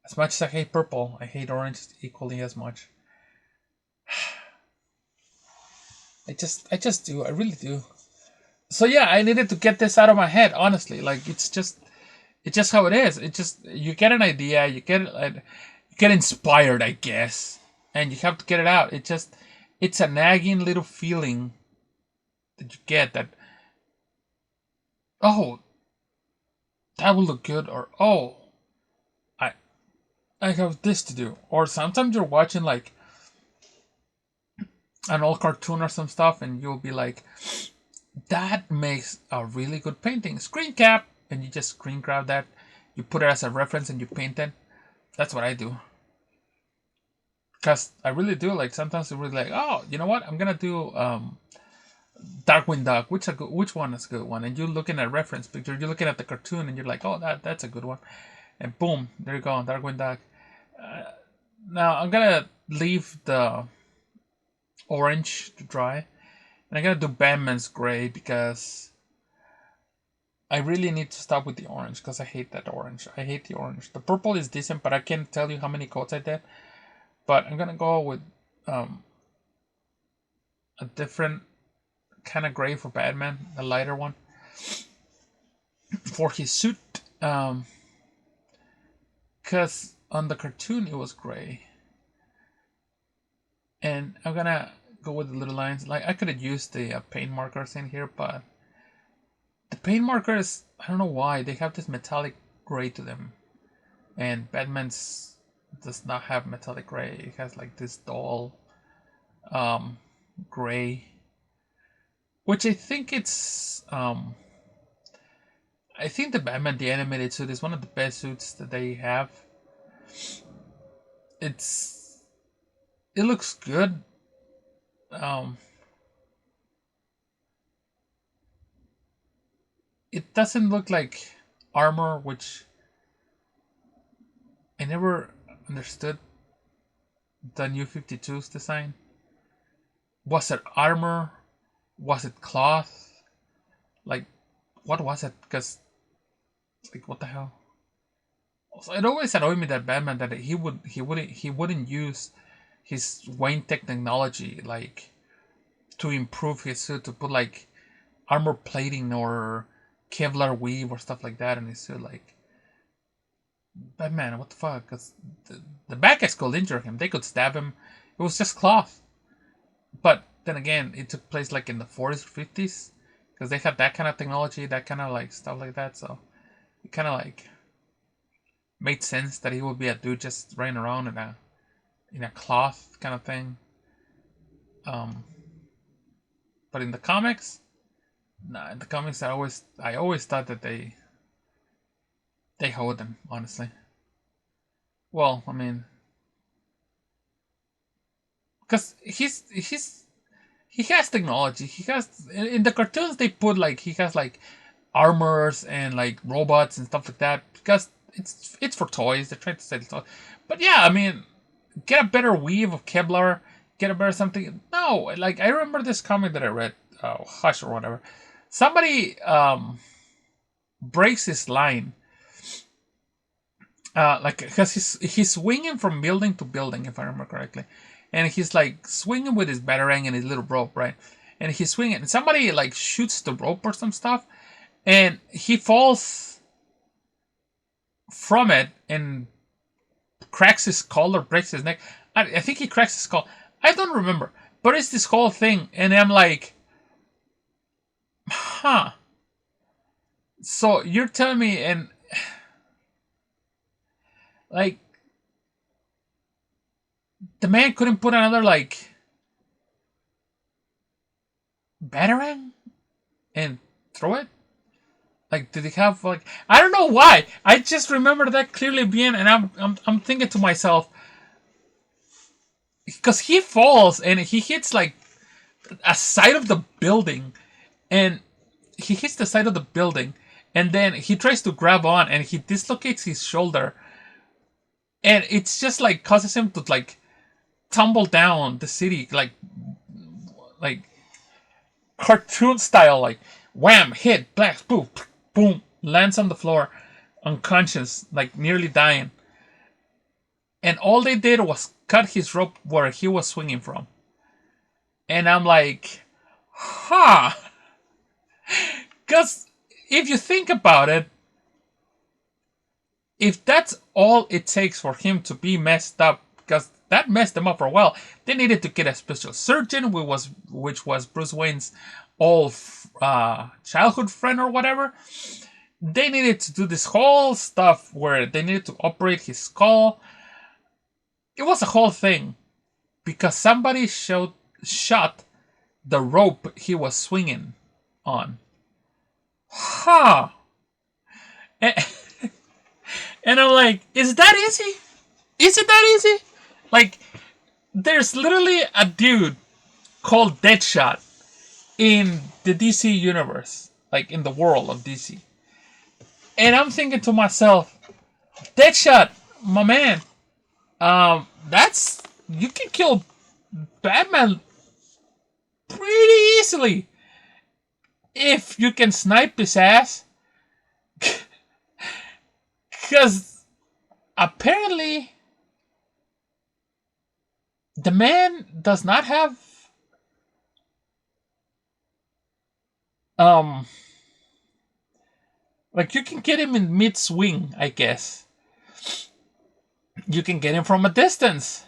As much as I hate purple, I hate orange equally as much. I just do. I really do. So yeah, I needed to get this out of my head. Honestly, like it's just how it is. It just you get an idea, you get inspired, I guess, and you have to get it out. It's a nagging little feeling that you get that, oh, that will look good, or oh, I have this to do. Or sometimes you're watching like an old cartoon or some stuff, and you'll be like, that makes a really good painting. Screen cap, and you just screen grab that, you put it as a reference, and you paint it. That's what I do. Because I really do. Like sometimes I'm really like, oh, you know what? I'm gonna do Darkwing Duck. Which one is a good one? And you're looking at reference picture. You're looking at the cartoon, and you're like, oh, that's a good one. And boom, there you go, Darkwing Duck. Now I'm gonna leave the orange to dry, and I'm gonna do Batman's gray because I really need to stop with the orange because I hate that orange. I hate the orange. The purple is decent, but I can't tell you how many coats I did. But I'm gonna go with a different kind of gray for Batman, a lighter one for his suit. Because on the cartoon it was gray, and I'm gonna go with the little lines. Like I could have used the paint markers in here, but the paint markers, I don't know why they have this metallic gray to them, and Batman's does not have metallic gray. It has like this dull gray, which I think it's I think the Batman the animated suit is one of the best suits that they have. It looks good. It doesn't look like armor, which I never understood the New 52's design. Was it armor? Was it cloth? Like, what was it? Because, like, what the hell? Also, it always annoyed me that Batman that he wouldn't use his Wayne Tech technology like to improve his suit, to put like armor plating or Kevlar weave or stuff like that in his suit. Like, Batman, what the fuck? Because the bad guys could injure him. They could stab him. It was just cloth. But then again, it took place like in the 40s or 50s. Because they had that kind of technology, that kind of like stuff like that. So it kind of like made sense that he would be a dude just running around in a cloth kind of thing. But in the comics, nah, in the comics I always thought that they hold him, honestly. Well, I mean, because he has technology. He has in the cartoons they put like he has like armors and like robots and stuff like that because it's for toys. They're trying to sell toys. But yeah, I mean, get a better weave of Kevlar. Get a better something. No, like I remember this comic that I read, Hush or whatever. Somebody breaks his line. Like, because he's swinging from building to building, if I remember correctly, and he's like swinging with his batarang and his little rope, right? And he's swinging, and somebody like shoots the rope or some stuff, and he falls from it and cracks his skull or breaks his neck. I think he cracks his skull. I don't remember, but it's this whole thing, and I'm like, huh. So you're telling me, and like, the man couldn't put another, like, batarang and throw it? Like, did he have, like, I don't know why. I just remember that clearly being, and I'm thinking to myself, because he falls and he hits, like, a side of the building, and he hits the side of the building, and then he tries to grab on, and he dislocates his shoulder, and it's just, like, causes him to, like, tumble down the city, like cartoon style, like wham, hit, blast, boom, boom, lands on the floor, unconscious, like nearly dying. And all they did was cut his rope where he was swinging from. And I'm like, huh. Because if you think about it, if that's all it takes for him to be messed up, because that messed him up for a while, they needed to get a special surgeon, which was Bruce Wayne's old childhood friend or whatever. They needed to do this whole stuff where they needed to operate his skull. It was a whole thing because somebody shot the rope he was swinging on. Huh. And I'm like, is that easy? Is it that easy? Like, there's literally a dude called Deadshot in the DC universe, like in the world of DC. And I'm thinking to myself, Deadshot, my man, you can kill Batman pretty easily if you can snipe his ass. Because apparently the man does not have like, you can get him in mid swing, I guess. You can get him from a distance.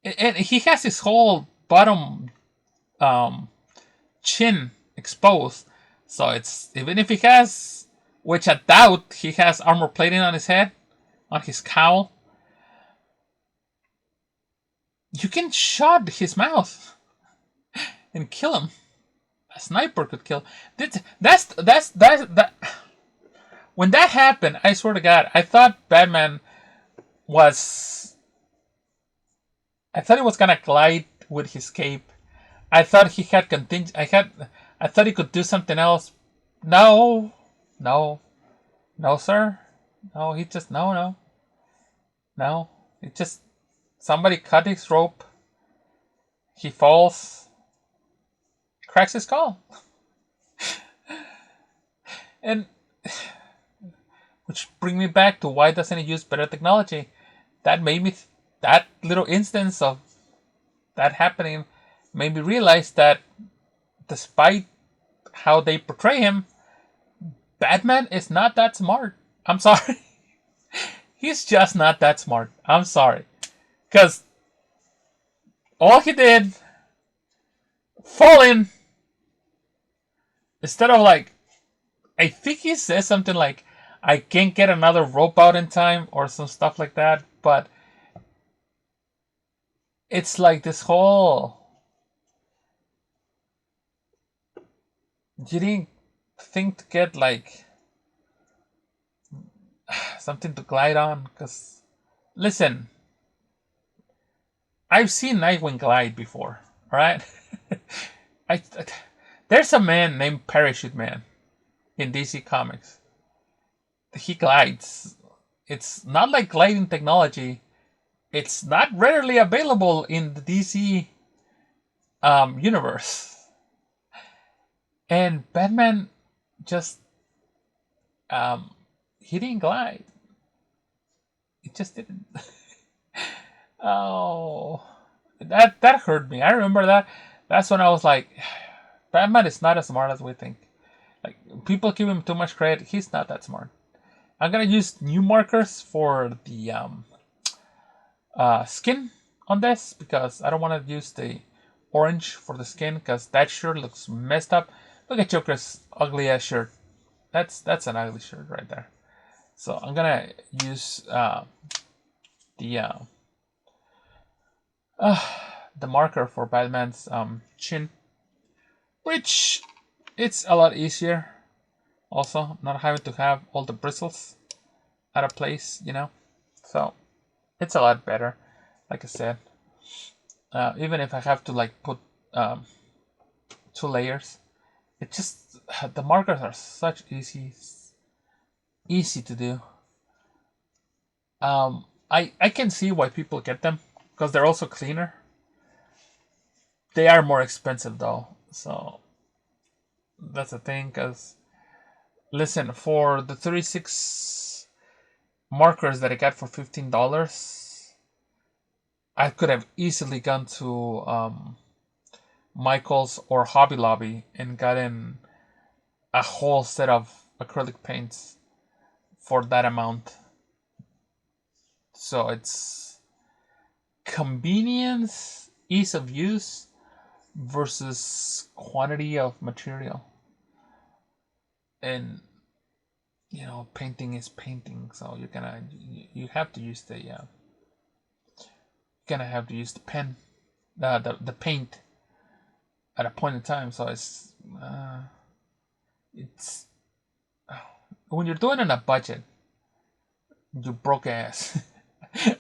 And he has his whole bottom chin exposed. So it's, even if he has, which I doubt he has armor plating on his head, on his cowl, you can shut his mouth and kill him. A sniper could kill. That. When that happened, I swear to God, I thought Batman was. I thought he was gonna glide with his cape. I thought he had I thought he could do something else. No, sir. No, he just no. It just, somebody cut his rope. He falls, cracks his skull, and which bring me back to why doesn't he use better technology? That made me that little instance of that happening made me realize that despite how they portray him, Batman is not that smart. I'm sorry. He's just not that smart. I'm sorry. Because all he did, fall in, instead of, like, I think he says something like, I can't get another rope out in time, or some stuff like that, but it's like this whole, you didn't think to get, like, something to glide on? Because, listen, I've seen Nightwing glide before, alright? There's a man named Parachute Man in DC Comics. he glides. It's not like gliding technology. It's not readily available in the DC universe. And Batman just he didn't glide. It just didn't. Oh, that hurt me. I remember that. That's when I was like, Batman is not as smart as we think. Like people give him too much credit. He's not that smart. I'm gonna use new markers for the skin on this because I don't want to use the orange for the skin because that shirt looks messed up. Look at Joker's ugly ass shirt. That's an ugly shirt right there. So I'm gonna use the the marker for Batman's chin, which it's a lot easier. Also, not having to have all the bristles out of place, you know. So it's a lot better. Like I said, even if I have to like put 2 layers, it just the markers are such easy to do. I can see why people get them because they're also cleaner. They are more expensive though, so that's the thing. Because listen, for the 36 markers that I got for $15, I could have easily gone to Michael's or Hobby Lobby and gotten a whole set of acrylic paints for that amount. So it's convenience, ease of use versus quantity of material. And you know, painting is painting, so you have to use the gonna have to use the pen, the paint at a point in time. So it's when you're doing it on a budget, you broke ass.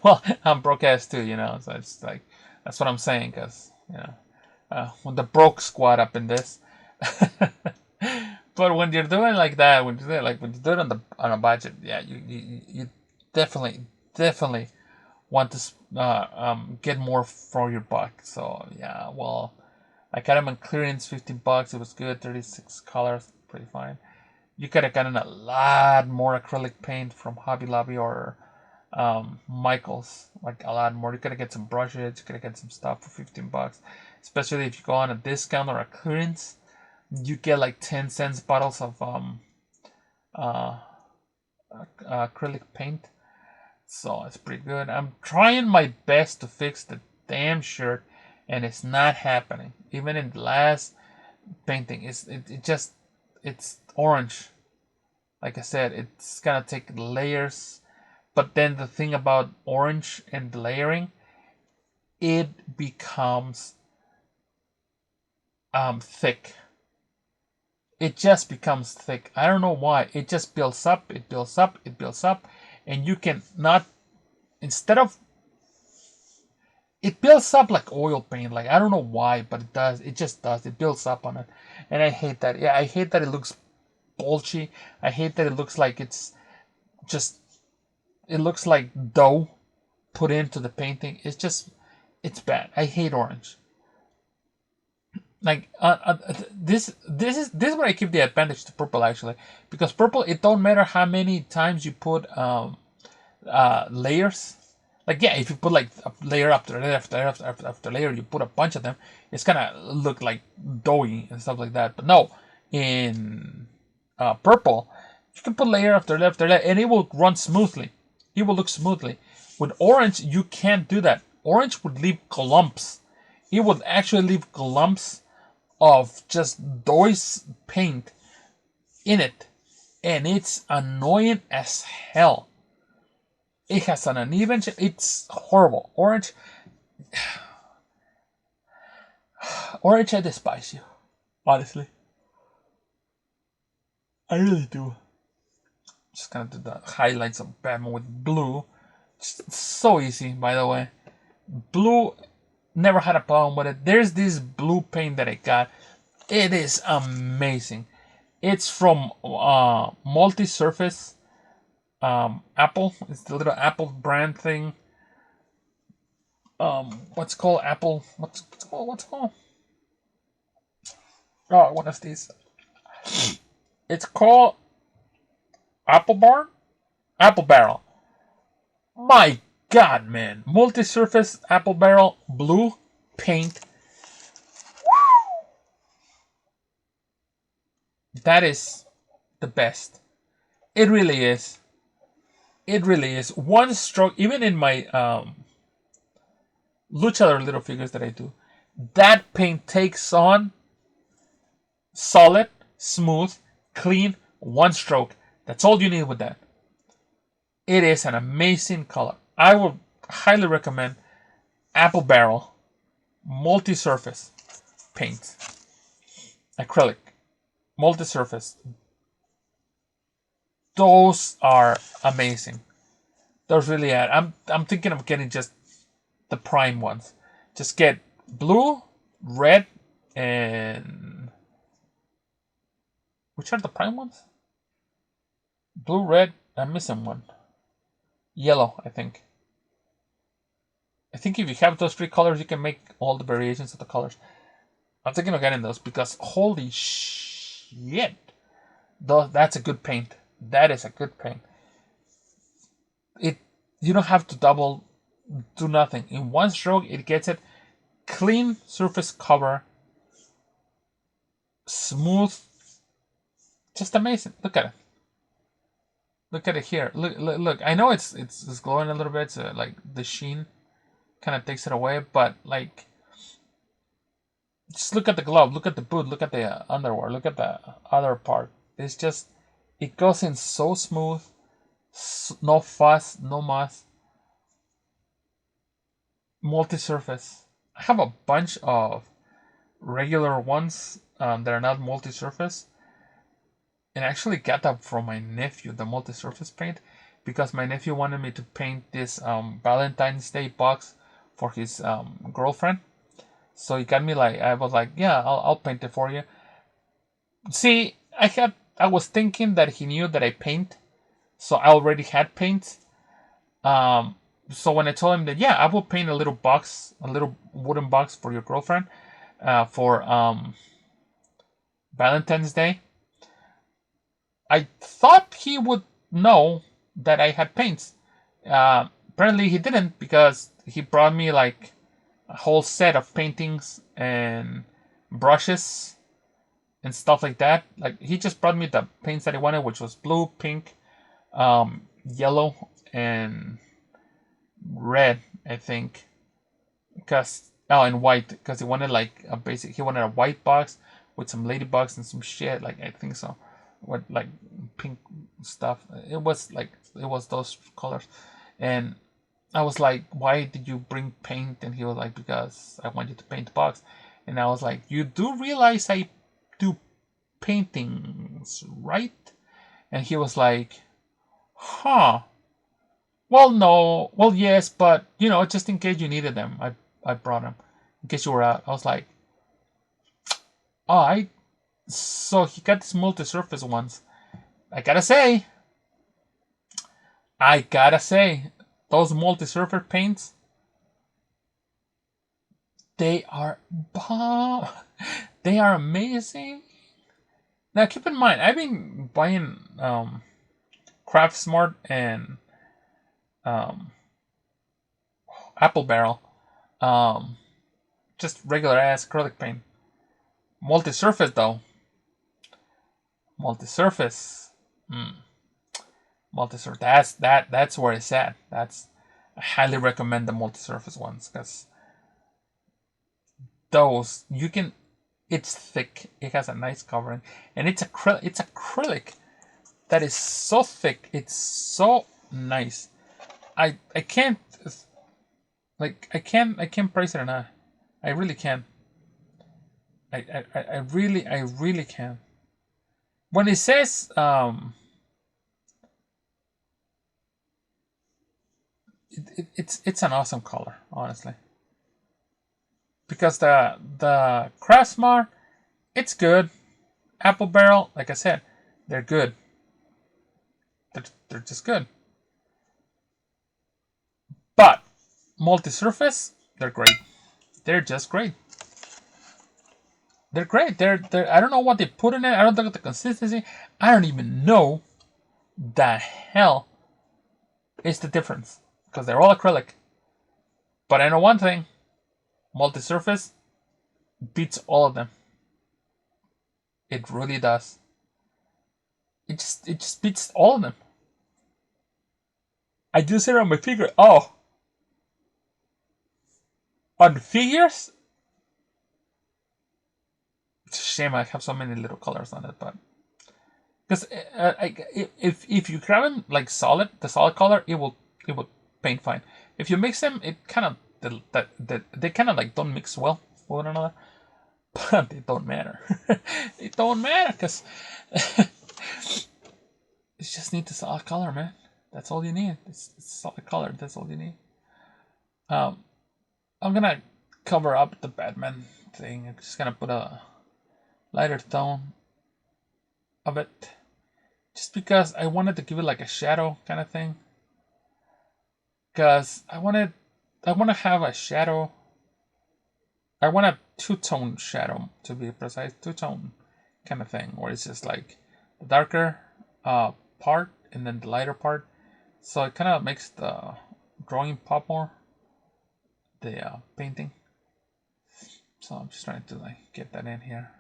Well, I'm broke ass too, you know. So it's like that's what I'm saying, cause you know, when the broke squad up in this. But when you're doing like that, when you do it on a budget, yeah, you definitely want to get more for your buck. So yeah, well, I got them on clearance, $15. It was good, 36 colors, pretty fine. You could have gotten a lot more acrylic paint from Hobby Lobby or Michaels, like a lot more. You could have get some brushes, you could have get some stuff for $15, especially if you go on a discount or a clearance. You get like 10 cents bottles of acrylic paint, so it's pretty good. I'm trying my best to fix the damn shirt, and it's not happening. Even in the last painting, it's orange. Like I said, it's gonna take layers. But then the thing about orange and the layering, it becomes thick. It just becomes thick. I don't know why. It just builds up, it builds up, it builds up, and you can not, instead of, it builds up like oil paint. Like I don't know why, but it does. It just does. It builds up on it, and I hate that. Yeah, I hate that it looks bulgy. I hate that it looks like it's just, it looks like dough put into the painting. It's bad. I hate orange. Like this is where I give the advantage to purple actually, because purple, it don't matter how many times you put layers. Like yeah, if you put like a layer after layer after layer, you put a bunch of them, it's gonna look like doughy and stuff like that. But no, in purple, you can put layer after layer after layer, and it will run smoothly. It will look smoothly. With orange, you can't do that. Orange would leave clumps. It would actually leave clumps of just Doy's paint in it, and it's annoying as hell. It has an uneven shape. It's horrible. Orange, orange, I despise you. Honestly, I really do. Just gonna do the highlights of Batman with blue. It's so easy, by the way. Blue, never had a problem with it. There's this blue paint that I got. It is amazing. It's from Multi Surface. Apple. It's the little Apple brand thing. What's called Apple? What's called? What's called? Oh, one of these. It's called Apple Bar, Apple Barrel. My God, man! Multi-surface Apple Barrel blue paint. That is the best. It really is. It really is. One stroke, even in my luchador little figures that I do, that paint takes on solid, smooth, clean, one stroke. That's all you need with that. It is an amazing color. I would highly recommend Apple Barrel multi-surface paint, acrylic, multi-surface. Those are amazing. Those really are. I'm thinking of getting just the prime ones. Just get blue, red, and which are the prime ones? Blue, red. I'm missing one. Yellow, I think. I think if you have those three colors, you can make all the variations of the colors. I'm thinking of getting those because holy shit, that's a good paint. That is a good paint. You don't have to do nothing. In one stroke, it gets it clean surface cover, smooth, just amazing. Look at it. Look at it here. Look. I know it's glowing a little bit. So like the sheen kind of takes it away, but like, just look at the glove. Look at the boot. Look at the underwear. Look at the other part. It's just, it goes in so smooth. No fuss, no muss. Multi-surface. I have a bunch of regular ones that are not multi-surface, and I actually got that from my nephew, the multi-surface paint, because my nephew wanted me to paint this Valentine's Day box for his girlfriend. So he got me, like, I was like, yeah, I'll paint it for you. See, I was thinking that he knew that I paint, so I already had paint. So when I told him that, yeah, I will paint a little box, a little wooden box for your girlfriend for Valentine's Day, I thought he would know that I had paints. Apparently he didn't, because he brought me like a whole set of paintings and brushes and stuff like that. Like, he just brought me the paints that he wanted, which was blue, pink, yellow, and red, I think. And white, because he wanted like he wanted a white box with some ladybugs and some shit. Like, I think so, with like pink stuff. It was those colors, and I was like, "Why did you bring paint?" And he was like, "Because I want you to paint the box." And I was like, "You do realize I do paintings, right?" And he was like, "Huh. Well, no. Well, yes, but just in case you needed them, I brought them in case you were out." I was like, "Oh, I." So he got these multi-surface ones. I gotta say, those multi-surface paints, they are bomb. They are amazing. Now, keep in mind, I've been buying Craft Smart and um, Apple Barrel, um, just regular ass acrylic paint. Multi-surface though, multi-surface, multi-surface. That's where it's at. I highly recommend the multi-surface ones, because those you can. It's thick. It has a nice covering, and it's acrylic. It's acrylic that is so thick. It's so nice. I can't I can't praise it enough. I really can. I really can. When it says it's an awesome color, honestly. Because the Craftsmart, it's good. Apple Barrel, like I said, they're good. they're just good. But multi-surface, they're great. They're just great. They're great. They're I don't know what they put in it. I don't think the consistency. I don't even know the hell is the difference because they're all acrylic. But I know one thing: multi-surface beats all of them. It really does. It just beats all of them. I do see it on my figure. Oh, on figures. It's a shame I have so many little colors on it, but because if you grab them like solid, the solid color, it will paint fine. If you mix them, it kind of they kind of like don't mix well with one another, but they don't matter. They don't matter because you just need the solid color, man. That's all you need. It's solid color. That's all you need. I'm gonna cover up the Batman thing. I'm just gonna put a lighter tone of it, just because I wanted to give it like a shadow kind of thing. Because I want to have a shadow. I want a two-tone shadow, to be precise, two-tone kind of thing, where it's just like the darker part and then the lighter part. So it kind of makes the drawing pop more, the painting. So I'm just trying to like get that in here.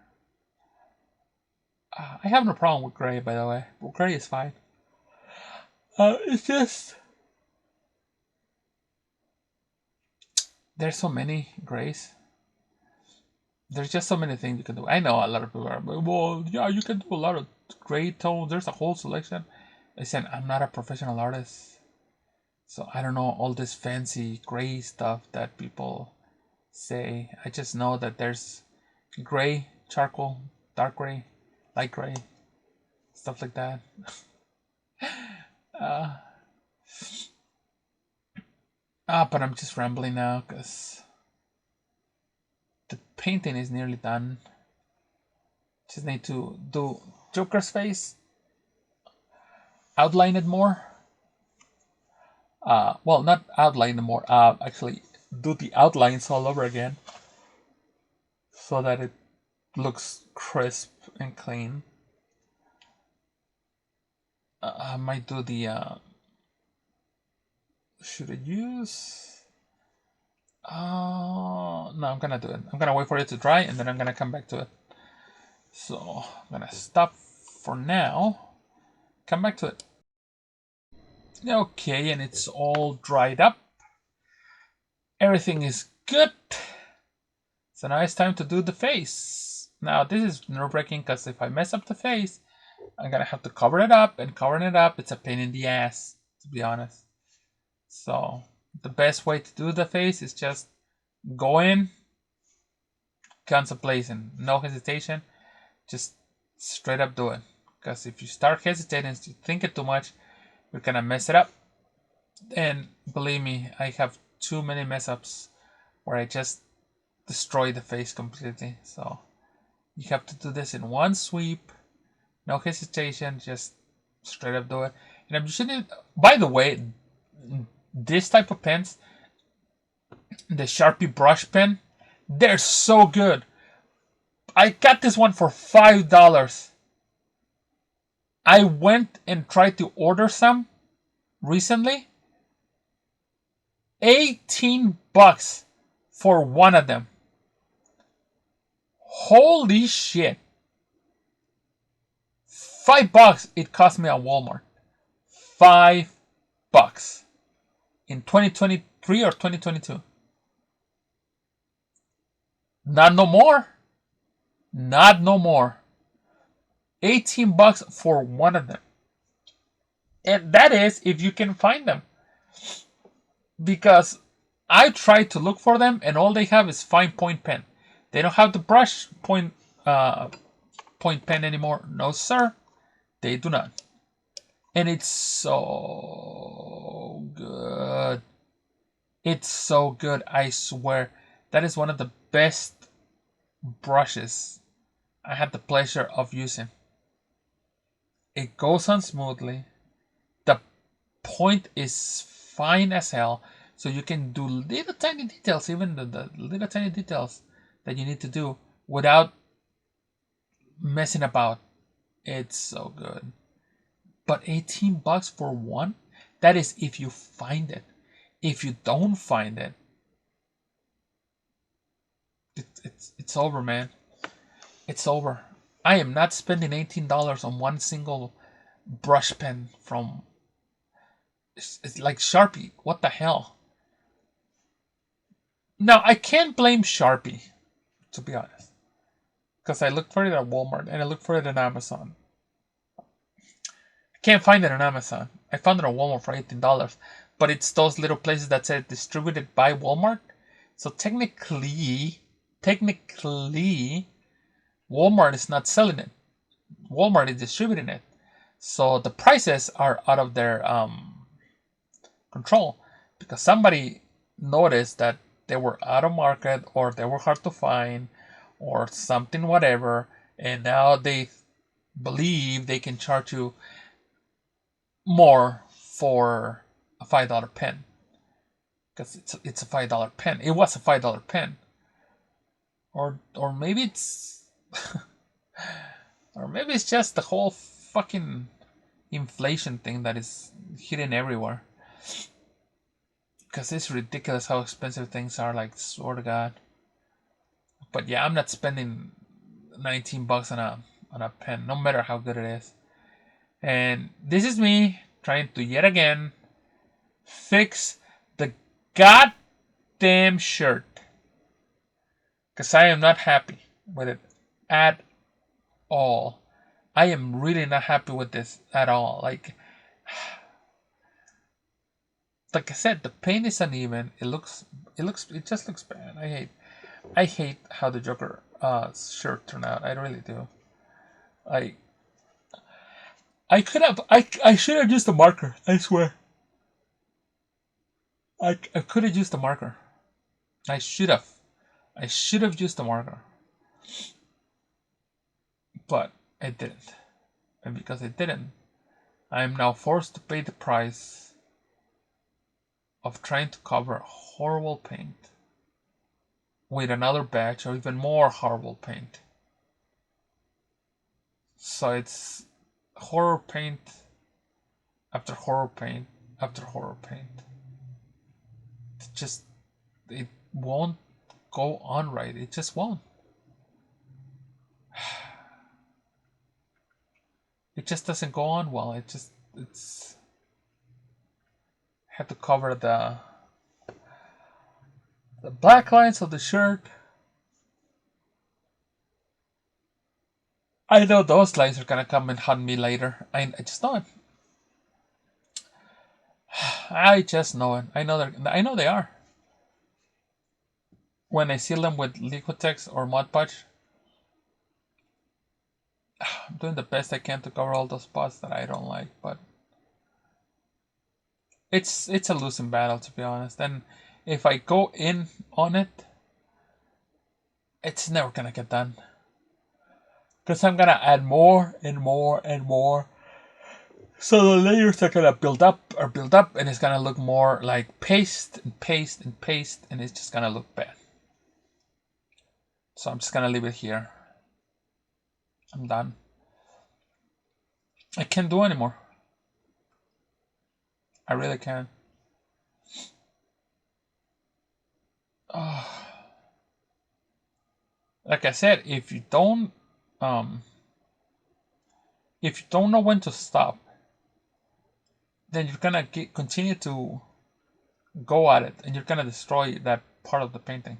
I have no problem with gray, by the way. Well, gray is fine. It's just there's so many grays. There's just so many things you can do. I know a lot of people are, well, yeah, you can do a lot of gray tones. There's a whole selection. Listen, I'm not a professional artist, so I don't know all this fancy gray stuff that people say. I just know that there's gray, charcoal, dark gray, light gray, stuff like that. But I'm just rambling now because the painting is nearly done. Just need to do Joker's face, outline it more. Well, not outline it more. Actually, do the outlines all over again so that it looks crisp and clean. I might do the. Should I use? No, I'm gonna do it. I'm gonna wait for it to dry and then I'm gonna come back to it. So I'm gonna stop for now. Come back to it. Okay, and it's all dried up. Everything is good. So now it's time to do the face. Now this is nerve-wracking because if I mess up the face, I'm gonna have to cover it up, and covering it up, it's a pain in the ass, to be honest. So the best way to do the face is just go in, guns a-blazing, no hesitation, just straight up do it. Because if you start hesitating, you think it too much, you're gonna mess it up. And believe me, I have too many mess ups where I just destroy the face completely. So you have to do this in one sweep, no hesitation, just straight up do it. And I'm using, by the way, this type of pens, the Sharpie brush pen, they're so good. I got this one for $5. I went and tried to order some recently. 18 bucks for one of them. Holy shit. $5 it cost me at Walmart. $5 in 2023 or 2022. Not no more. Not no more. 18 bucks for one of them. And that is if you can find them. Because I tried to look for them and all they have is fine point pen. They don't have the brush point pen anymore. No, sir. They do not. And it's so good. It's so good, I swear. That is one of the best brushes I had the pleasure of using. It goes on smoothly. point is fine as hell. So you can do little tiny details, even the little tiny details that you need to do without messing about. It's so good. But $18 for one? That is if you find it. If you don't find it, it's over, man. It's over. I am not spending $18 on one single brush pen from. It's like Sharpie. What the hell? Now I can't blame Sharpie, to be honest, because I looked for it at Walmart and I looked for it on Amazon. I can't find it on Amazon. I found it on Walmart for $18, but it's those little places that say distributed by Walmart. So technically, Walmart is not selling it. Walmart is distributing it. So the prices are out of their control because somebody noticed that they were out of market or they were hard to find or something, whatever, and now they believe they can charge you more for a $5 pen because it's a $5 pen. It was a $5 pen, or maybe it's or maybe it's just the whole fucking inflation thing that is hitting everywhere. Because it's ridiculous how expensive things are. Like, swear to God. But yeah, I'm not spending $19 on a pen, no matter how good it is. And this is me trying to yet again fix the goddamn shirt. Because I am not happy with it at all. I am really not happy with this at all. Like I said, the paint is uneven. It just looks bad. I hate how the Joker shirt turned out. I really do. I should have used a marker. I swear. I could have used a marker. I should have used a marker. But I didn't. And because I didn't, I am now forced to pay the price of trying to cover horrible paint with another batch or even more horrible paint. So it's horror paint after horror paint after horror paint. It won't go on right. It just won't. It just doesn't go on well. It's had to cover the black lines of the shirt. I know those lines are gonna come and hunt me later. I just know it. I just know it. I know they are. When I seal them with Liquitex or Mod Podge, I'm doing the best I can to cover all those spots that I don't like, but it's a losing battle, to be honest. And if I go in on it, it's never gonna get done. Because I'm gonna add more and more and more. So the layers are gonna build up, and it's gonna look more like paste and paste and paste, and it's just gonna look bad. So I'm just gonna leave it here. I'm done. I can't do anymore. I really can't. Oh. Like I said, if you don't know when to stop, then you're gonna continue to go at it, and you're gonna destroy that part of the painting.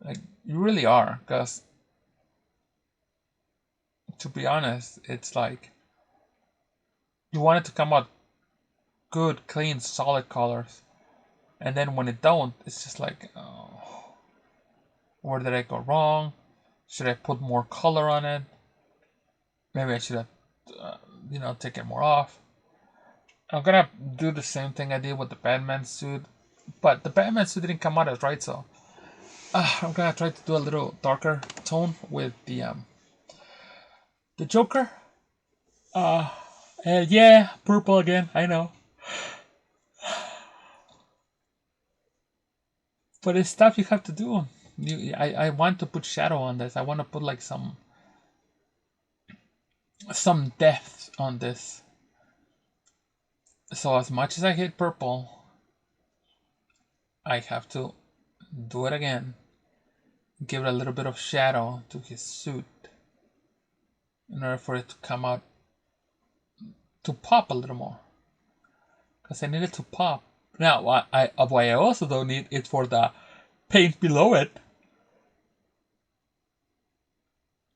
Like, you really are, because to be honest, it's like you want it to come out good, clean, solid colors, and then when it don't, it's just like, oh, where did I go wrong? Should I put more color on it? Maybe I should have, taken more off. I'm gonna do the same thing I did with the Batman suit, but the Batman suit didn't come out as right, so I'm gonna try to do a little darker tone with the Joker. And yeah, purple again. I know. But it's stuff you have to do. I want to put shadow on this. I want to put like some depth on this. So as much as I hate purple, I have to do it again. Give it a little bit of shadow to his suit in order for it to come out, to pop a little more. Because I need it to pop. Now, what I also don't need it for the paint below it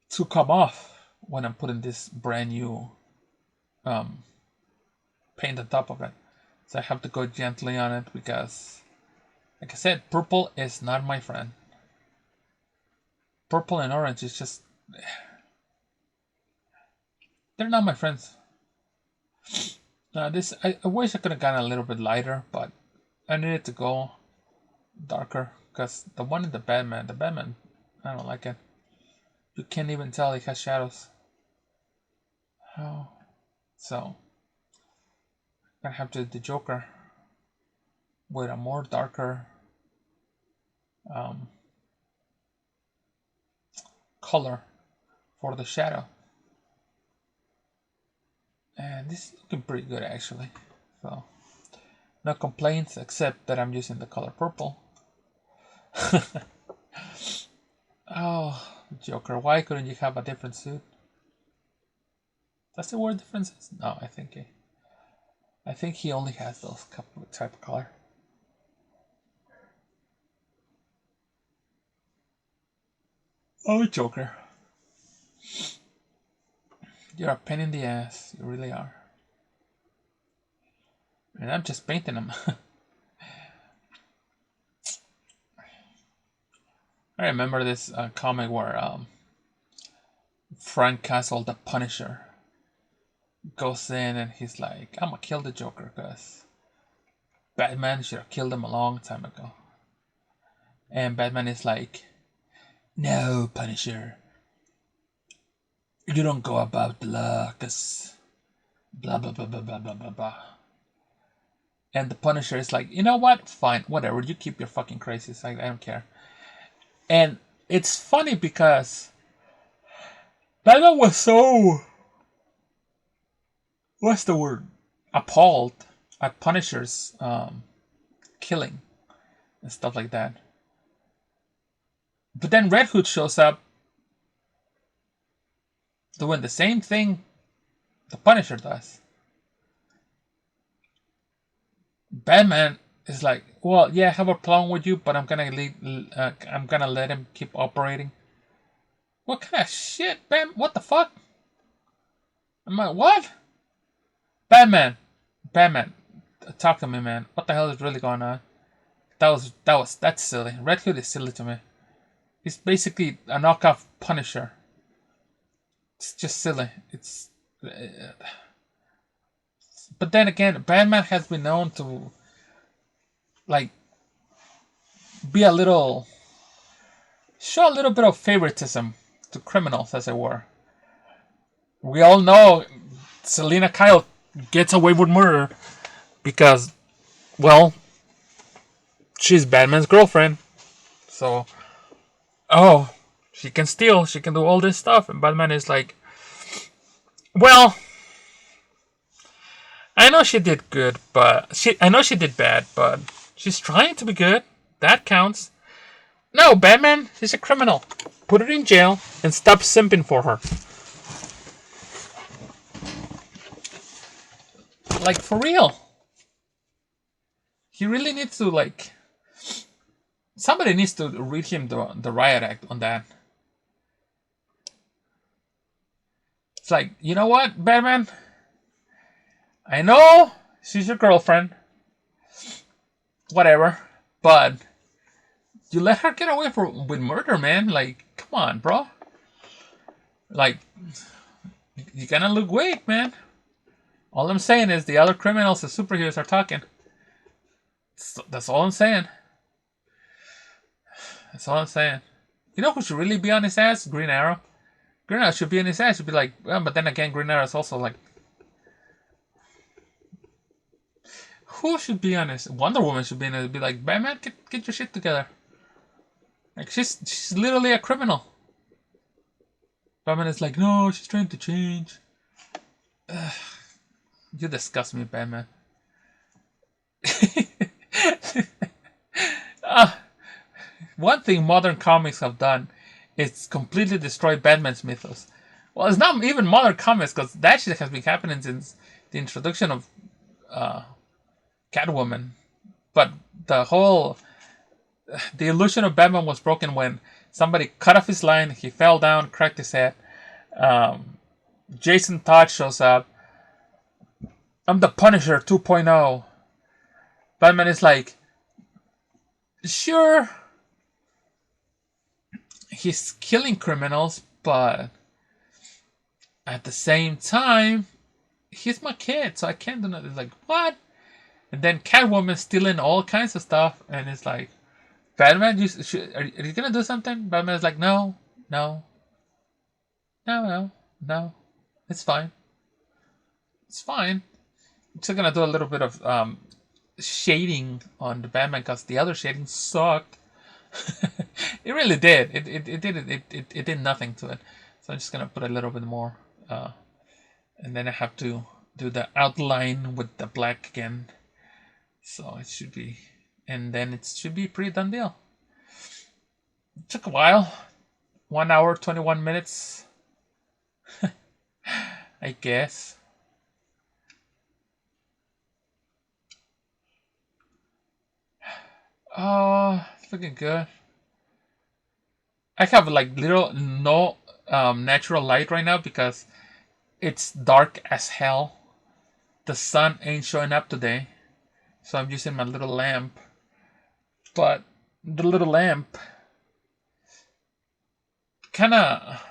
to come off when I'm putting this brand new paint on top of it. So I have to go gently on it because, like I said, purple is not my friend. Purple and orange is just, they're not my friends. This I wish I could have gotten a little bit lighter, but I needed to go darker because the one in the Batman, I don't like it. You can't even tell it has shadows. Oh, so I have to do the Joker with a more darker color for the shadow. And this is looking pretty good actually. So no complaints except that I'm using the color purple. Oh, Joker, why couldn't you have a different suit? That's the word differences? No, I think he only has those couple type of color. Oh, Joker. You're a pain in the ass. You really are. And I'm just painting them. I remember this comic where Frank Castle, the Punisher, goes in and he's like, I'm gonna kill the Joker because Batman should have killed him a long time ago. And Batman is like, no, Punisher, you don't go about the law because blah blah blah blah blah blah blah blah. And the Punisher is like, you know what? Fine, whatever. You keep your fucking crazies. I don't care. And it's funny because Batman was so, what's the word? Appalled at Punisher's killing and stuff like that. But then Red Hood shows up doing the same thing the Punisher does. Batman is like, well, yeah, I have a problem with you, but I'm gonna let him keep operating. What kind of shit, Batman? What the fuck? I'm like, what? Batman, talk to me, man. What the hell is really going on? That's silly. Red Hood is silly to me. He's basically a knockoff Punisher. It's just silly. It's. But then again, Batman has been known to, like, show a little bit of favoritism to criminals, as it were. We all know Selina Kyle gets away with murder because, well, she's Batman's girlfriend. So, oh, she can steal, she can do all this stuff, and Batman is like, well, I know she did good, but I know she did bad, but she's trying to be good. That counts. No, Batman, she's a criminal. Put her in jail and stop simping for her. Like, for real. He really needs to, like, somebody needs to read him the riot act on that. It's like, you know what, Batman? I know she's your girlfriend. Whatever. But you let her get away with murder, man. Like, come on, bro. Like, you gotta look weak, man. All I'm saying is the other criminals and superheroes are talking. That's all I'm saying. That's all I'm saying. You know who should really be on his ass? Green Arrow. Green Arrow should be on his ass. Should be like, well, but then again, Green Arrow is also like, who should be on his? Wonder Woman should be in it. Be like, Batman, get your shit together. Like she's literally a criminal. Batman is like, no, she's trying to change. You disgust me, Batman. uh, One thing modern comics have done is completely destroy Batman's mythos. Well, it's not even modern comics because that shit has been happening since the introduction of Catwoman. But the illusion of Batman was broken when somebody cut off his line, he fell down, cracked his head. Jason Todd shows up. I'm the Punisher 2.0. Batman is like, sure, he's killing criminals, but at the same time, he's my kid, so I can't do nothing. It's like, what? And then Catwoman stealing all kinds of stuff, and it's like, Batman, are you gonna do something? Batman's like, no, no, no, no, no. It's fine. It's fine. I'm just gonna do a little bit of shading on the Batman because the other shading sucked. It really did. It did nothing to it. So I'm just gonna put a little bit more, and then I have to do the outline with the black again. So it should be, and then it should be pretty done deal. It took a while, 1 hour 21 minutes, I guess. Oh, it's looking good. I have like no natural light right now because it's dark as hell. The sun ain't showing up today, so I'm using my little lamp. But the little lamp kind of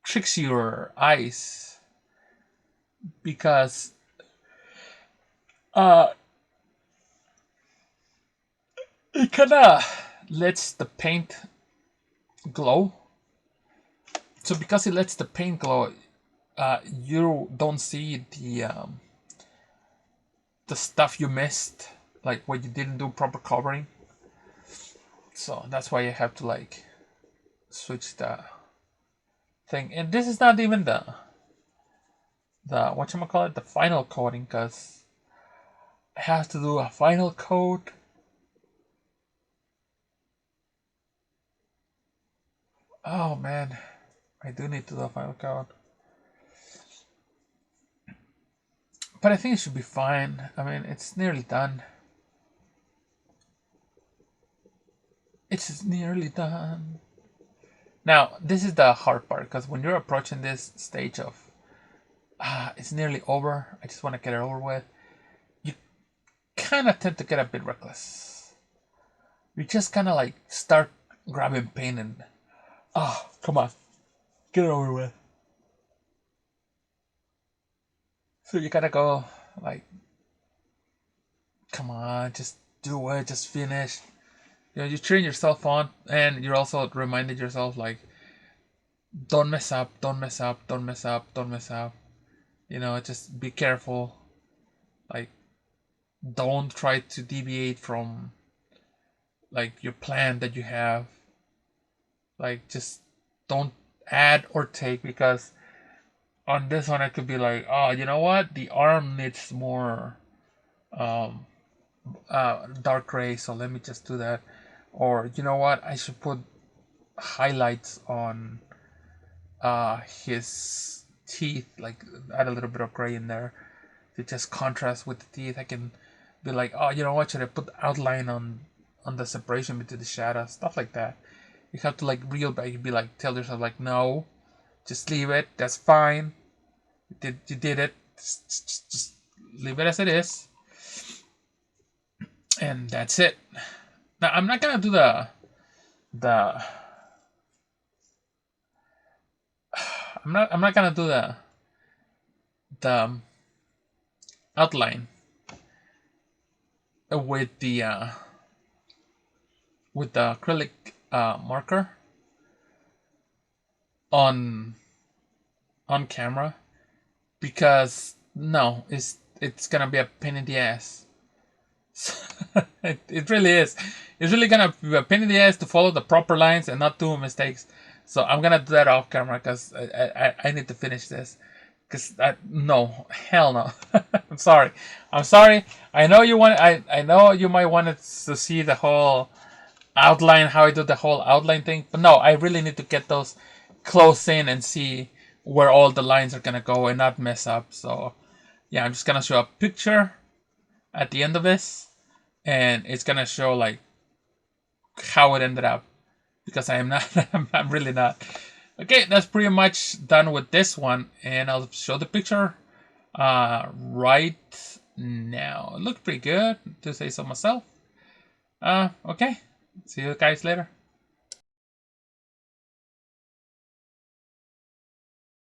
tricks your eyes because uh it kind of lets the paint glow. So because it lets the paint glow, you don't see the stuff you missed, like when you didn't do proper covering. So that's why you have to like switch the thing. And this is not even the whatchamacallit, the final coating, because I have to do a final coat. Oh man, I do need to do a final coat. But I think it should be fine. I mean, it's nearly done. It's nearly done. Now, this is the hard part, because when you're approaching this stage of, it's nearly over, I just want to get it over with, you kind of tend to get a bit reckless. You just kind of like start grabbing paint and, come on, get it over with. So you gotta go like, come on, just do it, just finish. You know, you train yourself on, and you're also reminded yourself like, don't mess up, don't mess up, don't mess up, don't mess up. You know, just be careful. Like, don't try to deviate from like your plan that you have. Like, just don't add or take, because on this one I could be like, oh, you know what? The arm needs more um, dark gray, so let me just do that. Or you know what? I should put highlights on his teeth, like add a little bit of gray in there to just contrast with the teeth. I can be like, oh, you know what? Should I put outline on the separation between the shadows, stuff like that. You have to like reel back. You be like, tell yourself like, no, just leave it. That's fine. You did it. Just leave it as it is, and that's it. Now I'm not gonna do the I'm not gonna do the outline with the acrylic marker on camera, because no, it's gonna be a pain in the ass. It really is. It's really gonna be a pain in the ass to follow the proper lines and not do mistakes. So I'm gonna do that off camera because I need to finish this. Because no, hell no. I'm sorry. I'm sorry. I know you want. I know you might want to see the whole outline, how I do the whole outline thing. But no, I really need to get those close in and see where all the lines are gonna go and not mess up. So yeah, I'm just gonna show a picture at the end of this, and it's gonna show like how it ended up, because I am not. I'm really not. Okay, that's pretty much done with this one, and I'll show the picture right now. It looked pretty good, to say so myself. Okay, see you guys later.